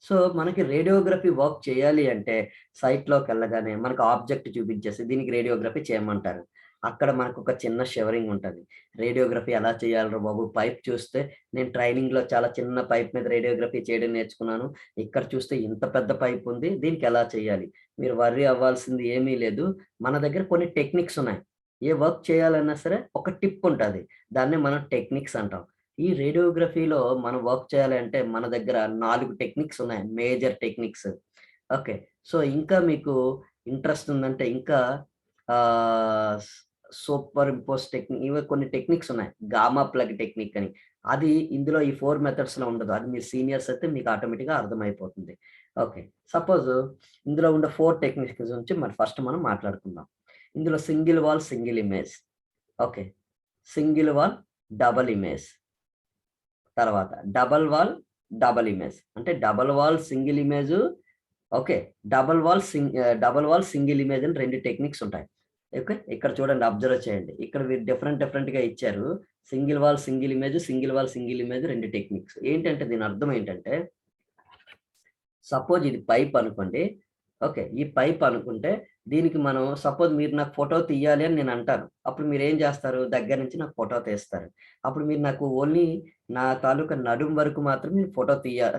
సో, మనకి రేడియోగ్రఫీ వర్క్ చేయాలి అంటే సైట్‌లోకెళ్ళగానే మనకు ఆబ్జెక్ట్ చూపించేసి దీనికి రేడియోగ్రఫీ చేయమంటారు. అక్కడ మనకొక చిన్న షివరింగ్ ఉంటది. రేడియోగ్రఫీ ఎలా చేయాలిరా బాబు! పైప్ చూస్తే నేను ట్రైనింగ్‌లో చాలా చిన్న పైప్ మీద రేడియోగ్రఫీ చేయడం నేర్చుకున్నాను. ఇక్కడ చూస్తే ఇంత పెద్ద పైప్ ఉంది. దీనికి ఎలా చేయాలి? మీరు వర్రీ అవ్వాల్సింది ఏమీ లేదు. మన దగ్గర కొన్ని టెక్నిక్స్ ఉన్నాయి. ఏ వర్క్ చేయాలన్నా సరే ఒక టిప్ ఉంటది. దాన్నే మనం టెక్నిక్స్ అంటాం. ఈ రేడియోగ్రఫీలో మనం వర్క్ చేయాలి అంటే మన దగ్గర 4 టెక్నిక్స్ ఉన్నాయి. Major techniques. ఓకే. సో, ఇంకా మీకు ఇంట్రెస్ట్ ఉందంటే ఇంకా స్ సూపర్ ఇంపోజ్ టెక్నిక్ ఇవి కొన్ని టెక్నిక్స్ ఉన్నాయి. గామా ప్లగ్ టెక్నిక్ అని. అది ఇందులో ఈ 4 మెథడ్స్‌లో ఉండదు. అది మీరు సీనియర్స్ అయితే మీకు ఆటోమేటిక్‌గా అర్థమైపోతుంది. ఓకే. సపోజ్ ఇందులో ఉండే 4 టెక్నిక్స్ గురించి మరి ఫస్ట్ మనం మాట్లాడుకుందాం. ఇందులో single wall, single image. Okay. Single wall, double image. తర్వాత డబుల్ వాల్, డబుల్ ఇమేజ్. అంటే double wall, single image. Okay. Double wall, single image అని 2 టెక్నిక్స్ ఉంటాయి. ఓకే. ఇక్కడ చూడండి అబ్జర్వ్ చేయండి. ఇక్కడ వీరు డిఫరెంట్‌గా ఇచ్చారు. Single wall, single image, single wall, single image 2 techniques. ఏంటంటే దీని అర్థం ఏంటంటే సపోజ్ ఇది పైప్ అనుకోండి. ఓకే. ఈ పైప్ అనుకుంటే దీనికి మనం సపోజ్ మీరు నాకు ఫోటో తీయాలి అని నేను అంటాను. అప్పుడు మీరేం చేస్తారు? దగ్గర నుంచి నాకు ఫోటో తీస్తారు. అప్పుడు మీరు నాకు ఓన్లీ నా తాలూకా నడుము వరకు మాత్రమే ఫోటో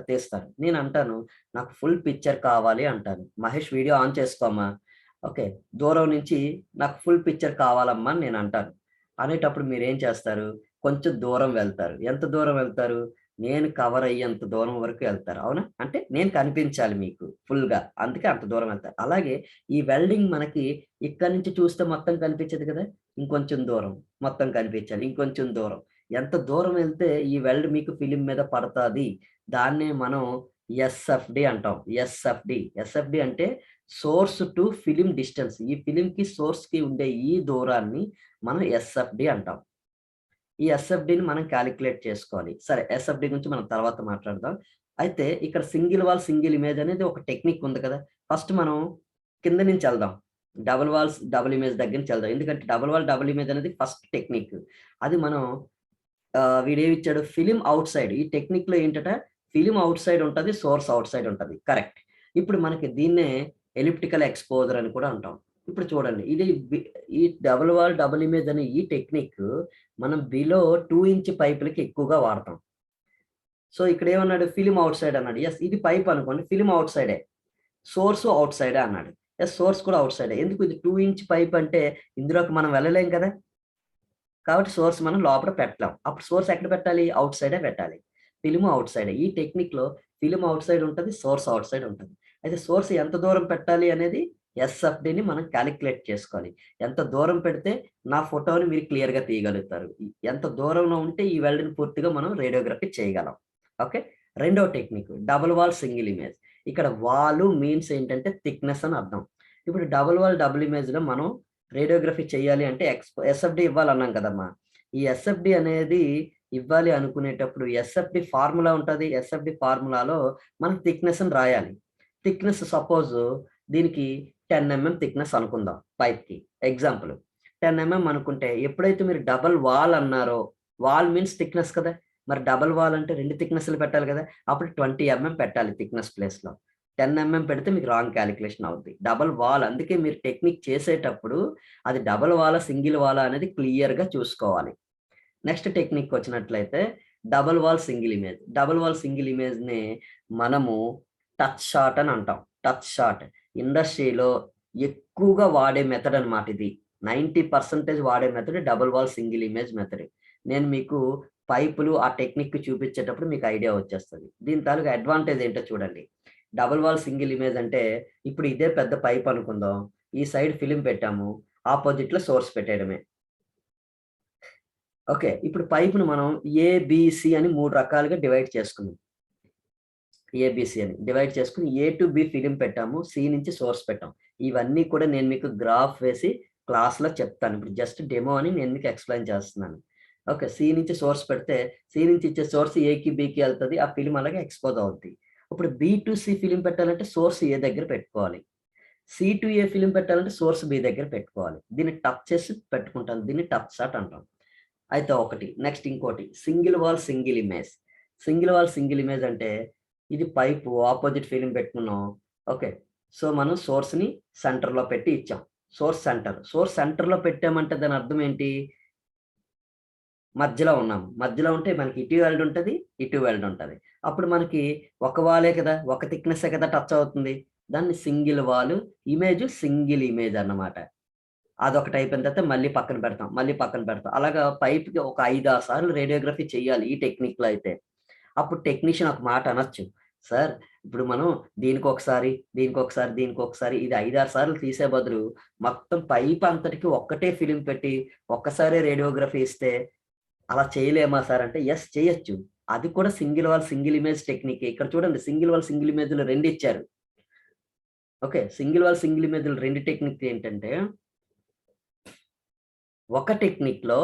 తీస్తారు. నేను అంటాను నాకు ఫుల్ పిక్చర్ కావాలి అంటాను. మహేష్ వీడియో ఆన్ చేసుకోమ్మా. ఓకే. దూరం నుంచి నాకు ఫుల్ పిక్చర్ కావాలమ్మా అని నేను అంటాను. అనేటప్పుడు మీరేం చేస్తారు? కొంచెం దూరం వెళ్తారు. ఎంత దూరం వెళ్తారు? నేను కవర్ అయ్యేంత దూరం వరకు ఎళ్తారు. అవునా? అంటే నేను కనిపించాలి మీకు ఫుల్‌గా. అందుకే అంత దూరం ఎళ్తారు. అలాగే ఈ వెల్డింగ్ మనకి ఇక్కడి నుంచి చూస్తే మొత్తం కనిపించదు కదా! ఇంకొంచెం దూరం మొత్తం కనిపించాలి. ఇంకొంచెం దూరం. ఎంత దూరం వెళ్తే ఈ వెల్డ్ మీకు ఫిలిం మీద పడతాది, దాన్నే మనం ఎస్ఎఫ్డి అంటాం. ఎస్ఎఫ్డి అంటే సోర్స్ టు ఫిలిం డిస్టెన్స్. ఈ ఫిలింకి సోర్స్కి ఉండే ఈ దూరాన్ని మనం ఎస్ఎఫ్డి అంటాం. ఈ ఎస్ఎఫ్డిని మనం క్యాలిక్యులేట్ చేసుకోవాలి. సరే, ఎస్ఎఫ్డి గురించి మనం తర్వాత మాట్లాడదాం. అయితే ఇక్కడ సింగిల్ వాల్ సింగిల్ ఇమేజ్ అనేది ఒక టెక్నిక్ ఉంది కదా. ఫస్ట్ మనం కింద నుంచి వెళ్దాం. డబుల్ వాల్స్ డబుల్ ఇమేజ్ దగ్గర నుంచి వెళ్దాం. ఎందుకంటే డబుల్ వాల్ డబుల్ ఇమేజ్ అనేది ఫస్ట్ టెక్నిక్. అది మనం వీడేమిచ్చాడు, ఫిలిం ఔట్ సైడ్. ఈ టెక్నిక్‌లో ఏంటట, ఫిలిం ఔట్ సైడ్ ఉంటది, సోర్స్ ఔట్ సైడ్ ఉంటది. కరెక్ట్. ఇప్పుడు మనకి దీన్నే ఎలిప్టికల్ ఎక్స్‌పోజర్ అని కూడా అంటాం. ఇప్పుడు చూడండి, ఇది ఈ డబుల్ వాల్ డబుల్ ఇమేజ్ అనే ఈ టెక్నిక్ మనం బిలో 2 ఇంచ్ పైపులకి ఎక్కువగా వాడతాం. సో ఇక్కడ ఏమన్నాడు, ఫిలిం ఔట్ సైడ్ అన్నాడు. యెస్, ఇది పైప్ అనుకోండి, ఫిలిం ఔట్ సైడే. సోర్స్ ఔట్ సైడే అన్నాడు. యెస్, సోర్స్ కూడా ఔట్ సైడే. ఎందుకు, ఇది 2 ఇంచ్ పైప్ అంటే ఇందులోకి మనం వెళ్ళలేం కదా. కాబట్టి సోర్స్ మనం లోపల పెట్టలేం. అప్పుడు సోర్స్ ఎక్కడ పెట్టాలి, ఔట్ సైడే పెట్టాలి. ఫిల్మ్ ఔట్ సైడే. ఈ టెక్నిక్‌లో ఫిల్మ్ ఔట్ సైడ్ ఉంటది, సోర్స్ ఔట్ సైడ్ ఉంటది. అయితే సోర్స్ ఎంత దూరం పెట్టాలి అనేది ఎస్ఎఫ్‌డిని మనం కాలిక్యులేట్ చేసుకోవాలి. ఎంత దూరం పెడితే నా ఫోటోని మీరు క్లియర్‌గా తీయగలుగుతారు. ఎంత దూరంలో ఉంటే ఈ వెల్డ్‌ని పూర్తిగా మనం రేడియోగ్రఫీ చేయగలం. ఓకే. రెండో technique double wall single image. ఇక్కడ వాలు మీన్స్ ఏంటంటే థిక్‌నెస్ అని అర్థం. ఇప్పుడు డబుల్ వాల్ డబుల్ ఇమేజ్‌లో మనం రేడియోగ్రఫీ చేయాలి అంటే ఎస్ఎఫ్‌డి ఇవ్వాలన్నాం కదమ్మా. ఈ ఎస్ఎఫ్‌డి అనేది ఇవ్వాలి అనుకునేటప్పుడు ఎస్ఎఫ్‌డి ఫార్ములా ఉంటది. ఎస్ఎఫ్‌డి ఫార్ములాలో మనం థిక్‌నెస్‌ని రాయాలి. థిక్‌నెస్ సపోజ్ దీనికి 10 ఎంఎం థిక్‌నెస్ అనుకుందాం పైప్‌కి. ఎగ్జాంపుల్ 10 ఎంఎం అనుకుంటే ఎప్పుడైతే మీరు డబుల్ వాల్ అన్నారో, వాల్ మీన్స్ థిక్‌నెస్ కదా. మరి డబుల్ వాల్ అంటే 2 థిక్‌నెస్‌లు పెట్టాలి కదా. అప్పుడు 20 ఎంఎం పెట్టాలి థిక్‌నెస్ ప్లేస్‌లో. 10 ఎంఎం పెడితే మీకు రాంగ్ కాలిక్యులేషన్ అవుద్ది. డబుల్ వాల్ అందుకే మీరు టెక్నిక్ చేసేటప్పుడు అది డబుల్ వాలా, సింగిల్ వాలా అనేది క్లియర్‌గా చూసుకోవాలి. నెక్స్ట్ టెక్నిక్ వచ్చినట్లయితే double wall single image. Double wall single ఇమేజ్‌ని మనము టచ్ షాట్ అని అంటాం. టచ్ షాట్ ఇండస్ట్రీలో ఎక్కువగా వాడే మెథడ్ అన్నమాట ఇది. 90% వాడే method double wall single image method. నేను మీకు పైపులు ఆ టెక్నిక్ చూపించేటప్పుడు మీకు ఐడియా వచ్చేస్తది. దీని తాలూకా అడ్వాంటేజ్ ఏంటో చూడండి. డబుల్ వాల్ సింగిల్ ఇమేజ్ అంటే ఇప్పుడు ఇదే పెద్ద పైప్ అనుకుందాం. ఈ సైడ్ ఫిల్మ్ పెట్టాము. ఆపోజిట్‌లో సోర్స్ పెట్టేయడమే. ఓకే. ఇప్పుడు పైప్‌ని మనం ఏ, బి, సి అని 3 రకాలుగా డివైడ్ చేసుకున్నాం. ఏబీసీ అని డివైడ్ చేసుకొని ఏ టు బి ఫిల్మ్ పెట్టాము. సి నుంచి సోర్స్ పెట్టాం. ఇవన్నీ కూడా నేను మీకు గ్రాఫ్ వేసి క్లాస్‌లో చెప్తాను. ఇప్పుడు జస్ట్ డెమో అని నేను మీకు ఎక్స్‌ప్లెయిన్ చేస్తున్నాను. ఓకే. సి నుంచి సోర్స్ పెడితే సి నుంచి ఇచ్చే సోర్స్ ఏకి, బికి ఎళ్తది. ఆ ఫిల్మ్ అలాగే ఎక్స్‌పోజ్ అవుద్ది. ఇప్పుడు బి టు సి ఫిల్మ్ పెట్టాలంటే సోర్స్ ఏ దగ్గర పెట్టుకోవాలి. సి టు ఏ ఫిల్మ్ పెట్టాలంటే సోర్స్ బి దగ్గర పెట్టుకోవాలి. దీన్ని టచ్ చేసి పెట్టుకుంటాను. దీన్ని టచ్ షాట్ అంటాం. అయితే ఒకటి. నెక్స్ట్ ఇంకోటి single wall single image. Single wall single image అంటే ఇది పైపు ఆపోజిట్ ఫిల్మ్ పెట్టుకున్నాం. ఓకే. సో, మనం సోర్స్‌ని సెంటర్‌లో పెట్టి ఇచ్చాం. Source centre. సోర్స్ సెంటర్‌లో పెట్టామంటే దాని అర్థం ఏంటి? మధ్యలో ఉన్నాం. మధ్యలో ఉంటే మనకి ఇటు వెల్డ్ ఉంటది, ఇటు వెల్డ్ ఉంటది. అప్పుడు మనకి ఒక వాలే కదా, ఒక థిక్‌నెస్సే కదా టచ్ అవుతుంది. దాన్ని single wall image single image అన్నమాట. అదొకటి అయిపోయిన తర్వాత మళ్ళీ పక్కన పెడతాం. మళ్ళీ పక్కన పెడతాం. అలాగా పైప్‌కి ఒక 5, 6 సార్లు రేడియోగ్రఫీ చేయాలి ఈ టెక్నిక్‌లో అయితే. అప్పుడు టెక్నీషియన్ ఒక మాట అనొచ్చు. సార్, ఇప్పుడు మనం దీనికొకసారి, దీనికొకసారి, దీనికొకసారి ఇది 5, 6 సార్లు తీసే బదులు మొత్తం పైప్ అంతటికి ఒక్కటే ఫిల్మ్ పెట్టి ఒక్కసారే రేడియోగ్రఫీ ఇస్తే అలా చేయలేమా సార్ అంటే, యెస్ చేయొచ్చు. అది కూడా సింగిల్ వాల్ సింగిల్ ఇమేజ్ టెక్నికే. ఇక్కడ చూడండి సింగిల్ వాల్ సింగిల్ ఇమేజ్‌లో 2 ఇచ్చారు. ఓకే. సింగిల్ వాల్ సింగిల్ ఇమేజ్‌లో 2 టెక్నిక్ ఏంటంటే ఒక టెక్నిక్‌లో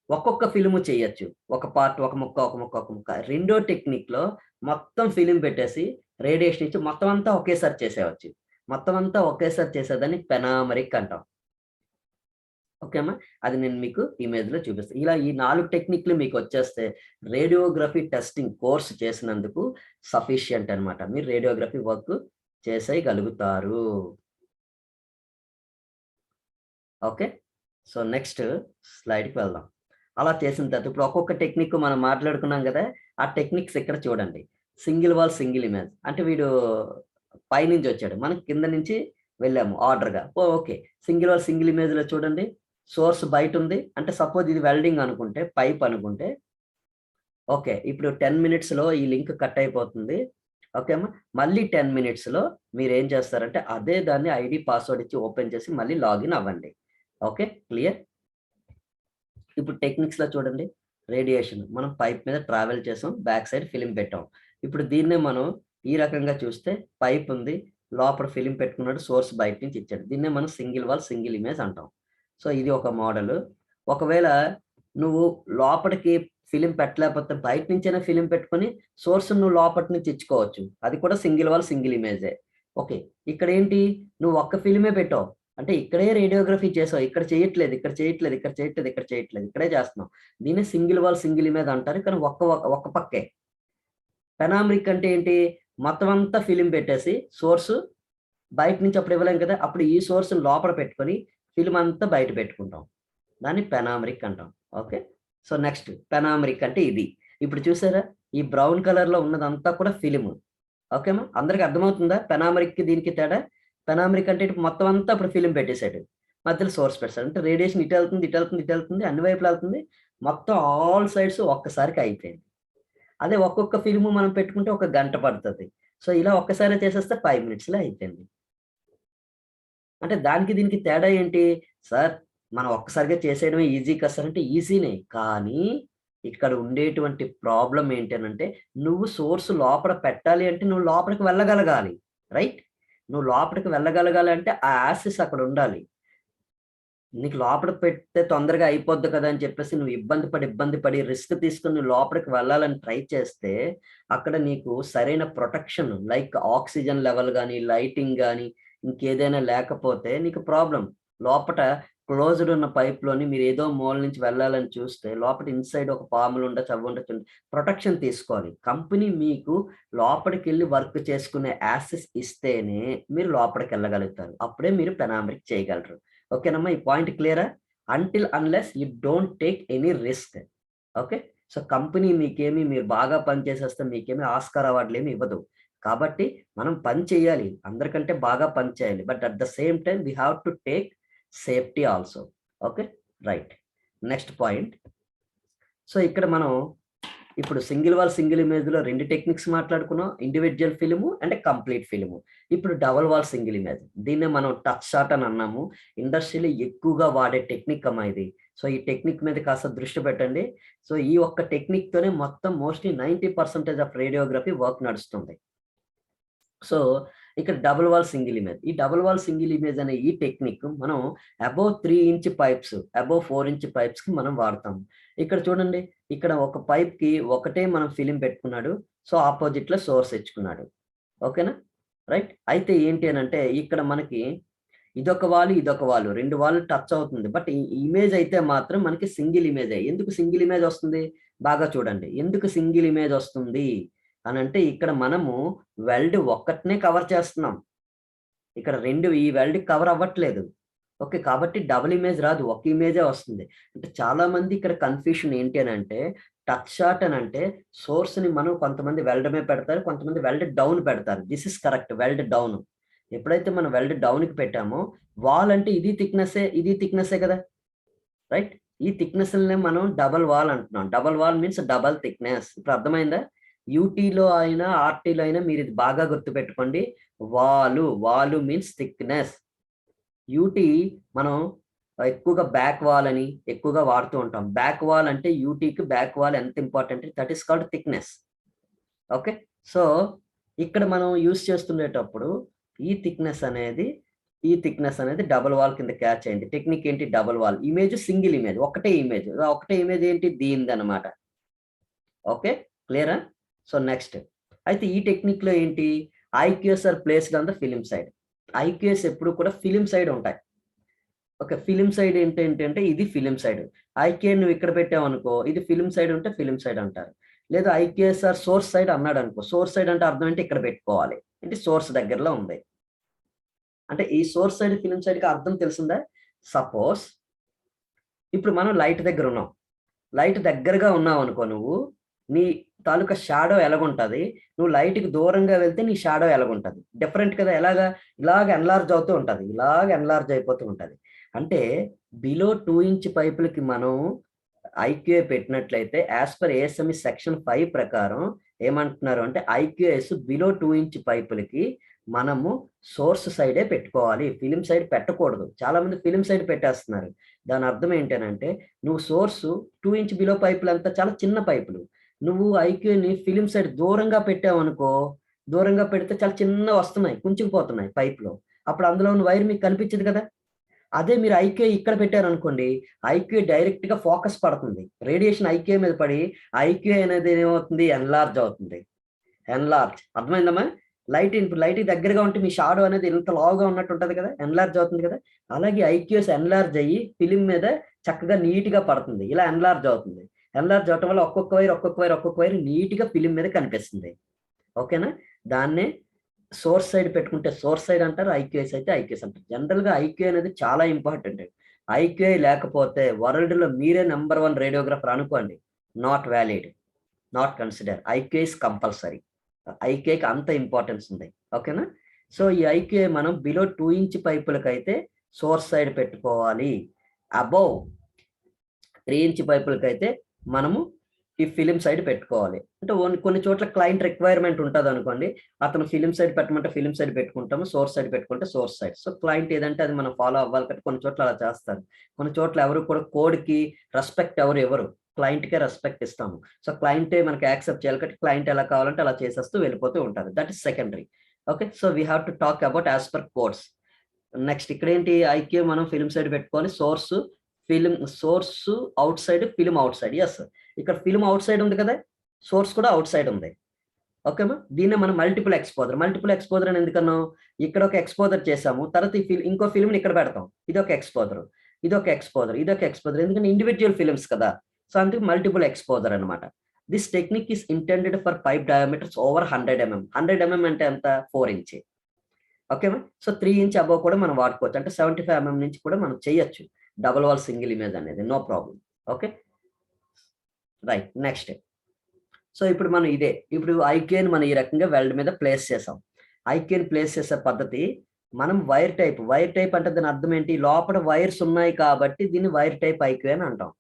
ఒక్కొక్క ఫిల్మ్ చేయొచ్చు. ఒక పార్ట్, ఒక ముక్క, ఒక ముక్క, ఒక ముక్క. రెండో టెక్నిక్‌లో మొత్తం ఫిల్మ్ పెట్టేసి రేడియేషన్ ఇచ్చి మొత్తం అంతా ఒకేసారి చేసేయవచ్చు. మొత్తం అంతా ఒకేసారి చేసేదాన్ని పెనామరిక్ అంటాం. ఓకే అమ్మా. అది నేను మీకు ఇమేజ్‌లో చూపిస్తా. ఇలా ఈ 4 టెక్నిక్‌లు మీకొచ్చేస్తే రేడియోగ్రఫీ టెస్టింగ్ కోర్స్ చేసినందుకు సఫిషియంట్ అన్నమాట. మీరు రేడియోగ్రఫీ వర్క్ చేసేయగలుగుతారు. ఓకే. సో, నెక్స్ట్ స్లైడ్‌కి వెళ్దాం. అలా చేసిన తర్వాత ఇప్పుడు ఒక్కొక్క టెక్నిక్ మనం మాట్లాడుకున్నాం గదా. ఆ టెక్నిక్స్ ఇక్కడ చూడండి. Single wall single image. అంటే వీడు పైనుంచొచ్చాడు. మనం కింద నుంచి వెళ్ళాము ఆర్డర్‌గా. ఓకే. సింగిల్ వాల్ సింగిల్ ఇమేజ్‌లో చూడండి. సోర్స్ బయటుంది. అంటే సపోజ్ ఇది వెల్డింగ్ అనుకుంటే, పైప్ అనుకుంటే ఓకే. ఇప్పుడు 10 మినిట్స్‌లో ఈ లింక్ కట్ అయిపోతుంది. ఓకే అమ్మా. మళ్ళీ 10 మినిట్స్‌లో మీరేం చేస్తారంటే అదే దాన్ని ఐడీ, పాస్వర్డ్ ఇచ్చి ఓపెన్ చేసి మళ్ళీ లాగిన్ అవ్వండి. ఓకే. క్లియర్? ఇప్పుడు టెక్నిక్స్‌లో చూడండి. రేడియేషన్. మనం పైప్ మీద ట్రావెల్ చేసాం, బ్యాక్ సైడ్ ఫిల్మ్ పెట్టాం. ఇప్పుడు దీన్నే మనం ఈ రకంగా చూస్తే పైప్ ఉంది, లోపల ఫిల్మ్ పెట్టుకున్నాడు, సోర్స్ బయట నుంచి ఇచ్చాడు. దీన్నే మనం సింగిల్ వాల్, సింగిల్ ఇమేజ్ అంటాం. సో ఇది ఒక మోడల్. ఒకవేళ నువ్వు లోపలికి ఫిల్మ్ పెట్టలేకపోతే బయట నుంచైనా ఫిల్మ్ పెట్టుకొని సోర్స్ నువ్వు లోపటి నుంచి ఇచ్చుకోవచ్చు. అది కూడా సింగిల్ వాల్, సింగిల్ ఇమేజే. ఓకే. ఇక్కడ ఏంటి, నువ్వు ఒక్క ఫిల్మే పెట్టావు. అంటే ఇక్కడే రేడియోగ్రఫీ చేసావు. ఇక్కడ చేయట్లేదు, ఇక్కడ చేయట్లేదు, ఇక్కడ చేయట్లేదు, ఇక్కడ చేయట్లేదు. ఇక్కడే చేస్తున్నావు. దీన్ని సింగిల్ వాల్, సింగిల్ ఇమేజ్ అంటారు. కానీ ఒక్క పక్కే. పెనామ్రిక్ అంటే ఏంటి, మొత్తం అంతా ఫిలిం పెట్టేసి సోర్స్ బయట నుంచి అప్పుడు ఇవ్వలేం కదా, అప్పుడు ఈ సోర్స్ లోపల పెట్టుకొని ఫిల్మ్ అంతా బయట పెట్టుకుంటాం. దాన్ని పెనామ్రిక్ అంటాం. ఓకే. సో నెక్స్ట్ పెనామ్రిక్ అంటే ఇది. ఇప్పుడు చూసారా, ఈ బ్రౌన్ కలర్ లో ఉన్నదంతా కూడా ఫిలిము. ఓకేమా, అందరికి అర్థమవుతుందా పెనామ్రిక్ కి దీనికి తేడా? పెనామ్రిక్ అంటే ఇటు మొత్తం అంతా ఇప్పుడు ఫిలిం పెట్టేశాడు, మధ్యలో సోర్స్ పెట్టాడు. అంటే రేడియేషన్ ఇటు వెళ్తుంది, ఇటు వెళ్తుంది, ఇటు వెళ్తుంది, అన్ని వైపులు వెళ్తుంది, మొత్తం ఆల్ సైడ్స్ ఒక్కసారికి అయిపోయింది. అదే ఒక్కొక్క ఫిల్మ్ మనం పెట్టుకుంటే ఒక గంట పడుతుంది. సో ఇలా ఒక్కసారి చేసేస్తే 5 minutes లో అయిపోయింది. అంటే దానికి దీనికి తేడా ఏంటి సార్? మనం ఒక్కసారిగా చేసేయడమే ఈజీ కదా సార్ అంటే ఈజీనే. కానీ ఇక్కడ ఉండేటువంటి ప్రాబ్లమ్ ఏంటనంటే, నువ్వు సోర్స్ లోపల పెట్టాలి అంటే నువ్వు లోపలికి వెళ్ళగలగాలి. రైట్? నువ్వు లోపలికి వెళ్ళగలగాలి అంటే ఆ యాక్సెస్ అక్కడ ఉండాలి. నీకు లోపలికి పెడితే తొందరగా అయిపోద్ది కదా అని చెప్పేసి నువ్వు ఇబ్బంది పడి రిస్క్ తీసుకొని నువ్వు లోపలికి వెళ్ళాలని ట్రై చేస్తే, అక్కడ నీకు సరైన ప్రొటెక్షన్ లైక్ ఆక్సిజన్ లెవెల్ గానీ, లైటింగ్ గానీ, ఇంకేదైనా లేకపోతే నీకు ప్రాబ్లమ్. లోపట క్లోజ్డ్ ఉన్న పైప్‌లోని మీరేదో మూల నుంచి వెళ్ళాలని చూస్తే, లోపట ఇన్‌సైడ్ ఒక పాములు ఉండొచ్చు, అవి ఉండొచ్చు. ప్రొటెక్షన్ తీసుకోవాలి. కంపెనీ మీకు లోపలికెళ్ళి వర్క్ చేసుకునే యాక్సెస్ ఇస్తేనే మీరు లోపలికెళ్ళగలుగుతారు. అప్పుడే మీరు పెనామ్రిక్ చేయగలరు. ఓకేనమ్మా, ఈ పాయింట్ క్లియరా? Until unless you don't take any risk. Okay. So company మీరు బాగా పని చేసేస్తే మీకేమి ఆస్కార్ అవార్డులేమి ఇవ్వదు. కాబట్టి మనం పని చేయాలి. అందరికంటే బాగా పని చేయాలి. But at the same time we have to take safety also. Okay. Right. Next point. So ఇక్కడ మనం ఇప్పుడు సింగిల్ వాల్, సింగిల్ ఇమేజ్‌లో 2 టెక్నిక్స్ మాట్లాడుకున్నాం. Individual film and complete film. ఇప్పుడు డబుల్ వాల్, సింగిల్ ఇమేజ్. దీన్నే మనం టచ్ షాట్ అని అన్నాము. ఇండస్ట్రీలో ఎక్కువగా వాడే టెక్నిక్ అమ్మా ఇది. సో ఈ టెక్నిక్ మీద కాస్త దృష్టి పెట్టండి. సో ఈ ఒక్క టెక్నిక్‌తోనే మొత్తం మోస్ట్‌లీ 90% ఆఫ్ రేడియోగ్రఫీ వర్క్ నడుస్తుంది. సో ఇక్కడ డబుల్ వాల్, సింగిల్ ఇమేజ్. ఈ డబుల్ వాల్, సింగిల్ ఇమేజ్ అనే ఈ టెక్నిక్ మనం above 3 inch pipes, above 4 inch పైప్స్‌కి మనం వాడతాం. ఇక్కడ చూడండి, ఇక్కడ ఒక పైప్‌కి ఒకటే మనం ఫిల్మ్ పెట్టుకున్నాడు. సో ఆపోజిట్‌లో సోర్స్ ఇచ్చుకున్నాడు. ఓకేనా? రైట్. అయితే ఏంటి అనంటే ఇక్కడ మనకి ఇదొక వాల్, ఇదొక వాల్. 2 వాల్లు టచ్ అవుతుంది. బట్ ఈ ఇమేజ్ అయితే మాత్రం మనకి సింగిల్ ఇమేజే. ఎందుకు సింగిల్ ఇమేజ్ వస్తుంది? బాగా చూడండి. ఎందుకు సింగిల్ ఇమేజ్ వస్తుంది అనంటే, ఇక్కడ మనము వెల్డ్ ఒక్కటినే కవర్ చేస్తున్నాం. ఇక్కడ 2 ఈ వెల్డ్ కవర్ అవ్వట్లేదు. ఓకే. కాబట్టి డబుల్ ఇమేజ్ రాదు. ఒక ఇమేజే వస్తుంది. అంటే చాలా మంది ఇక్కడ కన్‌ఫ్యూషన్ ఏంటి అనంటే, టచ్ షాట్ అనంటే సోర్స్‌ని మనం కొంతమంది వెల్డ్ మీద పెడతారు. కొంతమంది వెల్డ్ డౌన్ పెడతారు. This is correct. Weld down. ఎప్పుడైతే మనం వెల్డ్ డౌన్‌కి పెట్టామో, వాల్ అంటే ఇది థిక్‌నెస్సే, ఇది థిక్‌నెస్సే కదా! రైట్? ఈ థిక్‌నెస్‌లనే మనం డబుల్ వాల్ అంటున్నాం. Double wall means double thickness. ఇప్పుడు అర్థమైందా? యూటీలో అయినా, ఆర్టీలో అయినా మీరు ఇది బాగా గుర్తుపెట్టుకోండి. వాలు మీన్స్ థిక్‌నెస్. యూటీ మనం ఎక్కువగా బ్యాక్ వాల్ అని ఎక్కువగా వాడుతూ ఉంటాం. బ్యాక్ వాల్ అంటే యూటీకి బ్యాక్ వాల్ ఎంత important, that is called thickness. Okay. So ఇక్కడ మనం యూజ్ చేస్తుండేటప్పుడు ఈ థిక్‌నెస్ అనేది డబుల్ వాల్ కింద క్యాచ్ అయింది. టెక్నిక్ ఏంటి? Double wall. Image single image. ఒకటే ఇమేజ్. ఒకటే ఇమేజ్ ఏంటి? దీనిదనమాట. ఓకే. క్లియరా? So next. అయితే ఈ టెక్నిక్‌లో ఏంటి? IQS are placed on the film side. IQS ఎప్పుడు కూడా ఫిల్మ్ సైడ్ ఉంటాయి. ఓకే. ఫిల్మ్ సైడ్ ఏంటంటే ఇది ఫిల్మ్ సైడ్. ఐక్యూఏ నువ్వు ఇక్కడ పెట్టావనుకో, ఇది ఫిల్మ్ సైడ్ ఉంటే ఫిల్మ్ సైడ్ అంటారు. లేదా ఐక్యూఎస్ ఆర్ సోర్స్ సైడ్ అన్నాడనుకో, సోర్స్ సైడ్ అంటే అర్థం ఏంటి? ఇక్కడ పెట్టుకోవాలి. అంటే సోర్స్ దగ్గరలో ఉంది. అంటే ఈ సోర్స్ సైడ్, ఫిల్మ్ సైడ్‌కి అర్థం తెలిసిందా? సపోజ్ ఇప్పుడు మనం లైట్ దగ్గర ఉన్నాం. లైట్ దగ్గరగా ఉన్నావనుకో నువ్వు, నీ తాలూకా షాడో ఎలాగుంటది? నువ్వు లైట్‌కి దూరంగా వెళ్తే నీ షాడో ఎలాగుంటది? డిఫరెంట్ కదా! ఎలాగా? ఇలాగ ఎన్లార్జ్ అవుతూ ఉంటది. ఇలాగ ఎన్లార్జ్ అయిపోతూ ఉంటది. అంటే బిలో 2 ఇంచ్ పైపులకి మనం ఐక్యూఏ పెట్టినట్లయితే యాస్ పర్ ఏఎస్ఎంఈ సెక్షన్ 5 ప్రకారం ఏమంటున్నారు అంటే ఐక్యూఎస్ బిలో 2 ఇంచ్ పైపులకి మనము సోర్స్ సైడే పెట్టుకోవాలి, ఫిలిం సైడ్ పెట్టకూడదు. చాలా మంది ఫిలిం సైడ్ పెట్టేస్తున్నారు. దాని అర్థం ఏంటనంటే నువ్వు సోర్సు 2 ఇంచ్ బిలో పైపులంతా చాలా చిన్న పైపులు. నువ్వు ఐక్యూని ఫిలిం సైడ్ దూరంగా పెట్టావనుకో, దూరంగా పెడితే చాలా చిన్నవి వస్తున్నాయి, కుంచుకుపోతున్నాయి పైప్‌లో. అప్పుడు అందులో ఉన్న వైర్ మీకు కనిపించదు కదా! అదే మీరు ఐక్యూ ఇక్కడ పెట్టారనుకోండి, ఐక్యూ డైరెక్ట్‌గా ఫోకస్ పడుతుంది. రేడియేషన్ ఐక్యూ మీద పడి, ఐక్యూ అనేది ఏమవుతుంది? ఎన్‌లార్జ్ అవుతుంది. ఎన్‌లార్జ్ అర్థమైందమ్మా? ఇప్పుడు లైట్‌కి దగ్గరగా ఉంటే మీ షాడో అనేది ఇంత లావుగా ఉన్నట్టు ఉంటది కదా! ఎన్‌లార్జ్ అవుతుంది కదా! అలాగే ఐక్యూస్ ఎన్‌లార్జ్ అయ్యి ఫిల్మ్ మీద చక్కగా నీట్‌గా పడుతుంది. ఇలా ఎన్‌లార్జ్ అవుతుంది. ఎన్‌లార్జ్ అవ్వటం వల్ల ఒక్కొక్క వైర్ నీట్‌గా ఫిల్మ్ మీద కనిపిస్తుంది. ఓకేనా? దాన్నే సోర్స్ సైడ్ పెట్టుకుంటే సోర్స్ సైడ్ అంటారు. ఐక్యూఎస్ అయితే ఐక్యూఎస్ అంటారు. జనరల్‌గా ఐక్యూ అనేది చాలా ఇంపార్టెంట్. ఐక్యూఐ లేకపోతే వరల్డ్‌లో మీరే నంబర్ 1 రేడియోగ్రాఫర్ అనుకోండి. Not valid. Not consider. IQI is compulsory. ఐక్యూఐకి అంత ఇంపార్టెన్స్ ఉంది. ఓకేనా? సో, ఈ ఐక్యూఐ మనం బిలో 2 ఇంచ్ పైపులకైతే సోర్స్ సైడ్ పెట్టుకోవాలి. అబోవ్ 3 ఇంచ్ పైపులకైతే మనము ఈ ఫిల్మ్ సైడ్ పెట్టుకోవాలి. అంటే కొన్ని చోట్ల క్లయింట్ రిక్వైర్మెంట్ ఉంటదనుకోండి. అతను ఫిల్మ్ సైడ్ పెట్టమంటే ఫిల్మ్ సైడ్ పెట్టుకుంటాము. సోర్స్ సైడ్ పెట్టుకుంటే సోర్స్ సైడ్. సో, క్లయింట్ ఏదంటే అది మనం ఫాలో అవ్వాలి కాబట్టి కొన్ని చోట్ల అలా చేస్తారు. కొన్ని చోట్ల ఎవరు కూడా కోడ్‌కి రెస్పెక్ట్ ఎవరు ఇవ్వరు. క్లయింట్‌కే రెస్పెక్ట్ ఇస్తాము. సో, క్లయింటే మనకి యాక్సెప్ట్ చేయాలి కాబట్టి క్లయింట్ ఎలా కావాలంటే అలా చేసేస్తూ వెళ్ళిపోతూ ఉంటారు. That is secondary. Okay. So, we have to talk about as per codes. Next ఇక్కడేంటి ఐక్యూ మనం ఫిల్మ్ సైడ్ పెట్టుకోవాలి. Source outside, film outside. Yes. ఇక్కడ ఫిల్మ్ ఔట్ సైడ్ ఉంది కదా! సోర్స్ కూడా ఔట్ సైడ్ ఉంది. ఓకేమా? దీన్నే మనం మల్టిపుల్ ఎక్స్‌పోజర్. మల్టిపుల్ ఎక్స్‌పోజర్ అని ఎందుకన్నాం? ఇక్కడ ఒక ఎక్స్‌పోజర్ చేసాము. తర్వాత ఇంకో ఫిల్మ్‌ని ఇక్కడ పెడతాం. ఇదొక ఎక్స్‌పోజర్. ఇదొక ఎక్స్‌పోజర్. ఇదొక ఎక్స్‌పోజర్. ఎందుకంటే ఇండివిడ్యువల్ ఫిల్మ్స్ కదా! సో, అందుకే మల్టిపుల్ ఎక్స్‌పోజర్ అన్నమాట. This technique is intended for pipe diameters over 100 MM. 100 MM అంటే ఎంత? 4 ఇంచ్. ఓకేమా? సో, 3 ఇంచ్ అబోవ్ కూడా మనం వాడుకోవచ్చు. అంటే 75 ఎంఎం నుంచి కూడా మనం చేయొచ్చు. డబుల్ వాల్ సింగిల్ ఇమేజ్ అనేది. No problem. Okay. Right. Next. So, ఇప్పుడు మనం ఇప్పుడు ఐక్యూని మనం ఈ రకంగా వెల్డ్ మీద ప్లేస్ చేసాం. ఐక్యూని ప్లేస్ చేసే పద్ధతి మనం వైర్ టైప్ అంటే దాని అర్థం ఏంటి? లోపల వైర్స్ ఉన్నాయి కాబట్టి దీన్ని వైర్ టైప్ ఐక్యూ అని అంటాం.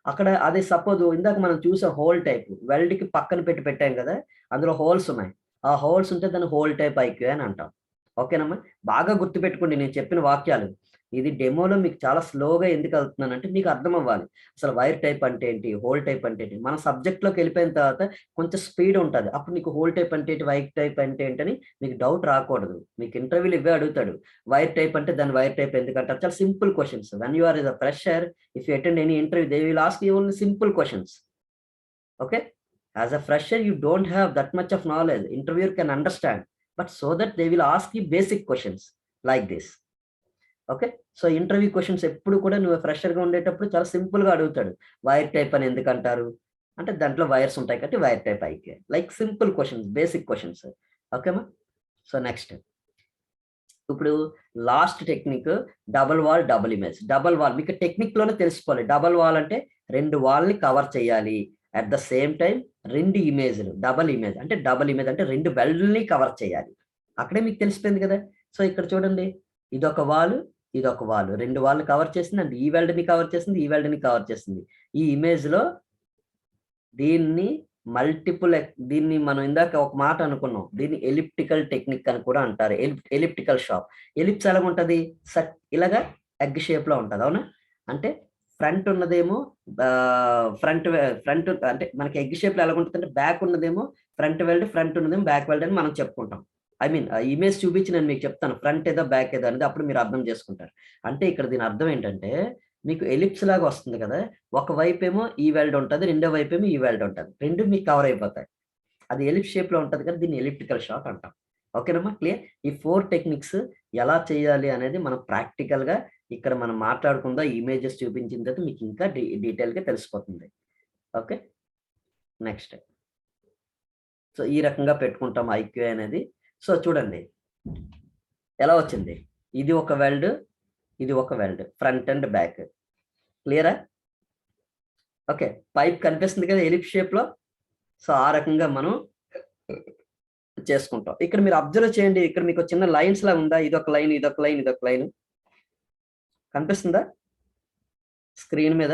అక్కడ అదే సపోజ్ ఇందాక మనం చూసాం హోల్ టైప్. వెల్డ్‌కి పక్కన పెట్టాం కదా! అందులో హోల్స్ ఉన్నాయి. ఆ హోల్స్ ఉంటే దాన్ని హోల్ టైప్ ఐక్యూ అని అంటాం. ఓకేనమ్మా? బాగా గుర్తుపెట్టుకోండి నేను చెప్పిన వాక్యాలు. ఇది డెమోలో మీకు చాలా స్లోగా ఎందుకెళ్తున్నానంటే మీకు అర్థం అవ్వాలి. అసలు వైర్ టైప్ అంటే ఏంటి? హోల్ టైప్ అంటే ఏంటి? మన సబ్జెక్ట్‌లోకి వెళ్ళిపోయిన తర్వాత కొంచెం స్పీడ్ ఉంటది. అప్పుడు నీకు హోల్ టైప్ అంటే ఏంటి? వైర్ టైప్ అంటే ఏంటని మీకు డౌట్ రాకూడదు. మీకు ఇంటర్వ్యూలో ఇవే అడుగుతాడు. వైర్ టైప్ అంటే దాన్ని వైర్ టైప్ ఎందుకంటారు? చాలా simple questions. When you are a fresher, if you attend any interview they will ask you only simple questions. Okay? As a fresher, you don't have that much of knowledge. Interviewer can understand, but so that they will ask you basic questions like this. Okay. So, interview questions ఎప్పుడు కూడా నువ్వు ఫ్రెషర్‌గా ఉండేటప్పుడు చాలా సింపుల్‌గా అడుగుతాడు. Wire type అని ఎందుకంటారు? అంటే దాంట్లో వైర్స్ ఉంటాయి కాబట్టి wire type IQ. Like simple questions, basic questions. ఓకేమా? So, next. ఇప్పుడు last technique double wall, double image. Double wall మీకు టెక్నిక్‌లోనే తెలిసిపోవాలి. డబుల్ వాల్ అంటే 2 వాల్‌ని కవర్ చేయాలి. అట్ ద సేమ్ టైమ్ 2 ఇమేజ్‌లు. డబుల్ ఇమేజ్ అంటే 2 వెల్డ్‌ని కవర్ చేయాలి. అక్కడే మీకు తెలిసిపోయింది కదా! సో, ఇక్కడ చూడండి. ఇదొక వాలు, ఇదొక వాలు. 2 వాల్‌ని కవర్ చేసింది. అండ్ ఈ వెల్డ్‌ని కవర్ చేసింది. ఈ వెల్డ్‌ని కవర్ చేసింది. ఈ ఇమేజ్‌లో దీన్ని దీన్ని మనం ఇందాక ఒక మాట అనుకున్నాం. దీన్ని ఎలిప్టికల్ టెక్నిక్ అని కూడా అంటారు. Elliptical shop. ఎలిప్స్ ఎలాగుంటది? ఇలాగా ఎగ్ షేప్‌లో ఉంటది. అవునా? అంటే ఫ్రంట్ ఉన్నదేమో ఫ్రంట్ అంటే మనకి ఎగ్ షేప్‌లో ఎలాగుంటదంటే బ్యాక్ ఉన్నదేమో ఫ్రంట్ ఉన్నదేమో బ్యాక్ వెల్డ్ అని మనం చెప్పుకుంటాం. ఐ మీన్ ఇమేజ్ చూపించి నేను మీకు చెప్తాను. ఫ్రంట్ ఏదో, బ్యాక్ ఏదో అనేది అప్పుడు మీరు అర్థం చేసుకుంటారు. అంటే ఇక్కడ దీని అర్థం ఏంటంటే మీకు ఎలిప్స్ లాగా వస్తుంది కదా! ఒక వైపేమో ఈ వెల్డ్ ఉంటది. రెండో వైపేమో ఈ వెల్డ్ ఉంటది. 2 మీకు కవర్ అయిపోతాయి. అది ఎలిప్స్ షేప్‌లో ఉంటది కదా! దీన్ని ఎలిప్టికల్ షాట్ అంటాం. ఓకేనమ్మా? క్లియర్? ఈ 4 టెక్నిక్స్ ఎలా చేయాలి అనేది మనం ప్రాక్టికల్‌గా ఇక్కడ మనం మాట్లాడుకుందాం. ఇమేజెస్ చూపించిన తర్వాత మీకు ఇంకా డీటెయిల్‌గా తెలిసిపోతుంది. ఓకే. నెక్స్ట్. సో, ఈ రకంగా పెట్టుకుంటాం ఐక్యూ అనేది. సో, చూడండి. ఎలా వచ్చింది? ఇది ఒక వెల్డ్, ఇది ఒక వెల్డ్. Front and back. క్లియరా? ఓకే. పైప్ కనిపిస్తుంది కదా ఎలిప్స్ షేప్‌లో. సో, ఆ రకంగా మనం చేసుకుంటాం. ఇక్కడ మీరు అబ్జర్వ్ చేయండి. ఇక్కడ మీకు చిన్న లైన్స్ లాగా ఉందా? ఇదొక లైన్, ఇదొక లైన్, ఇదొక లైన్. కనిపిస్తుందా? స్క్రీన్ మీద.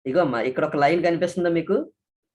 ఇగో అమ్మా ఇక్కడ ఒక లైన్ కనిపిస్తుందా మీకు?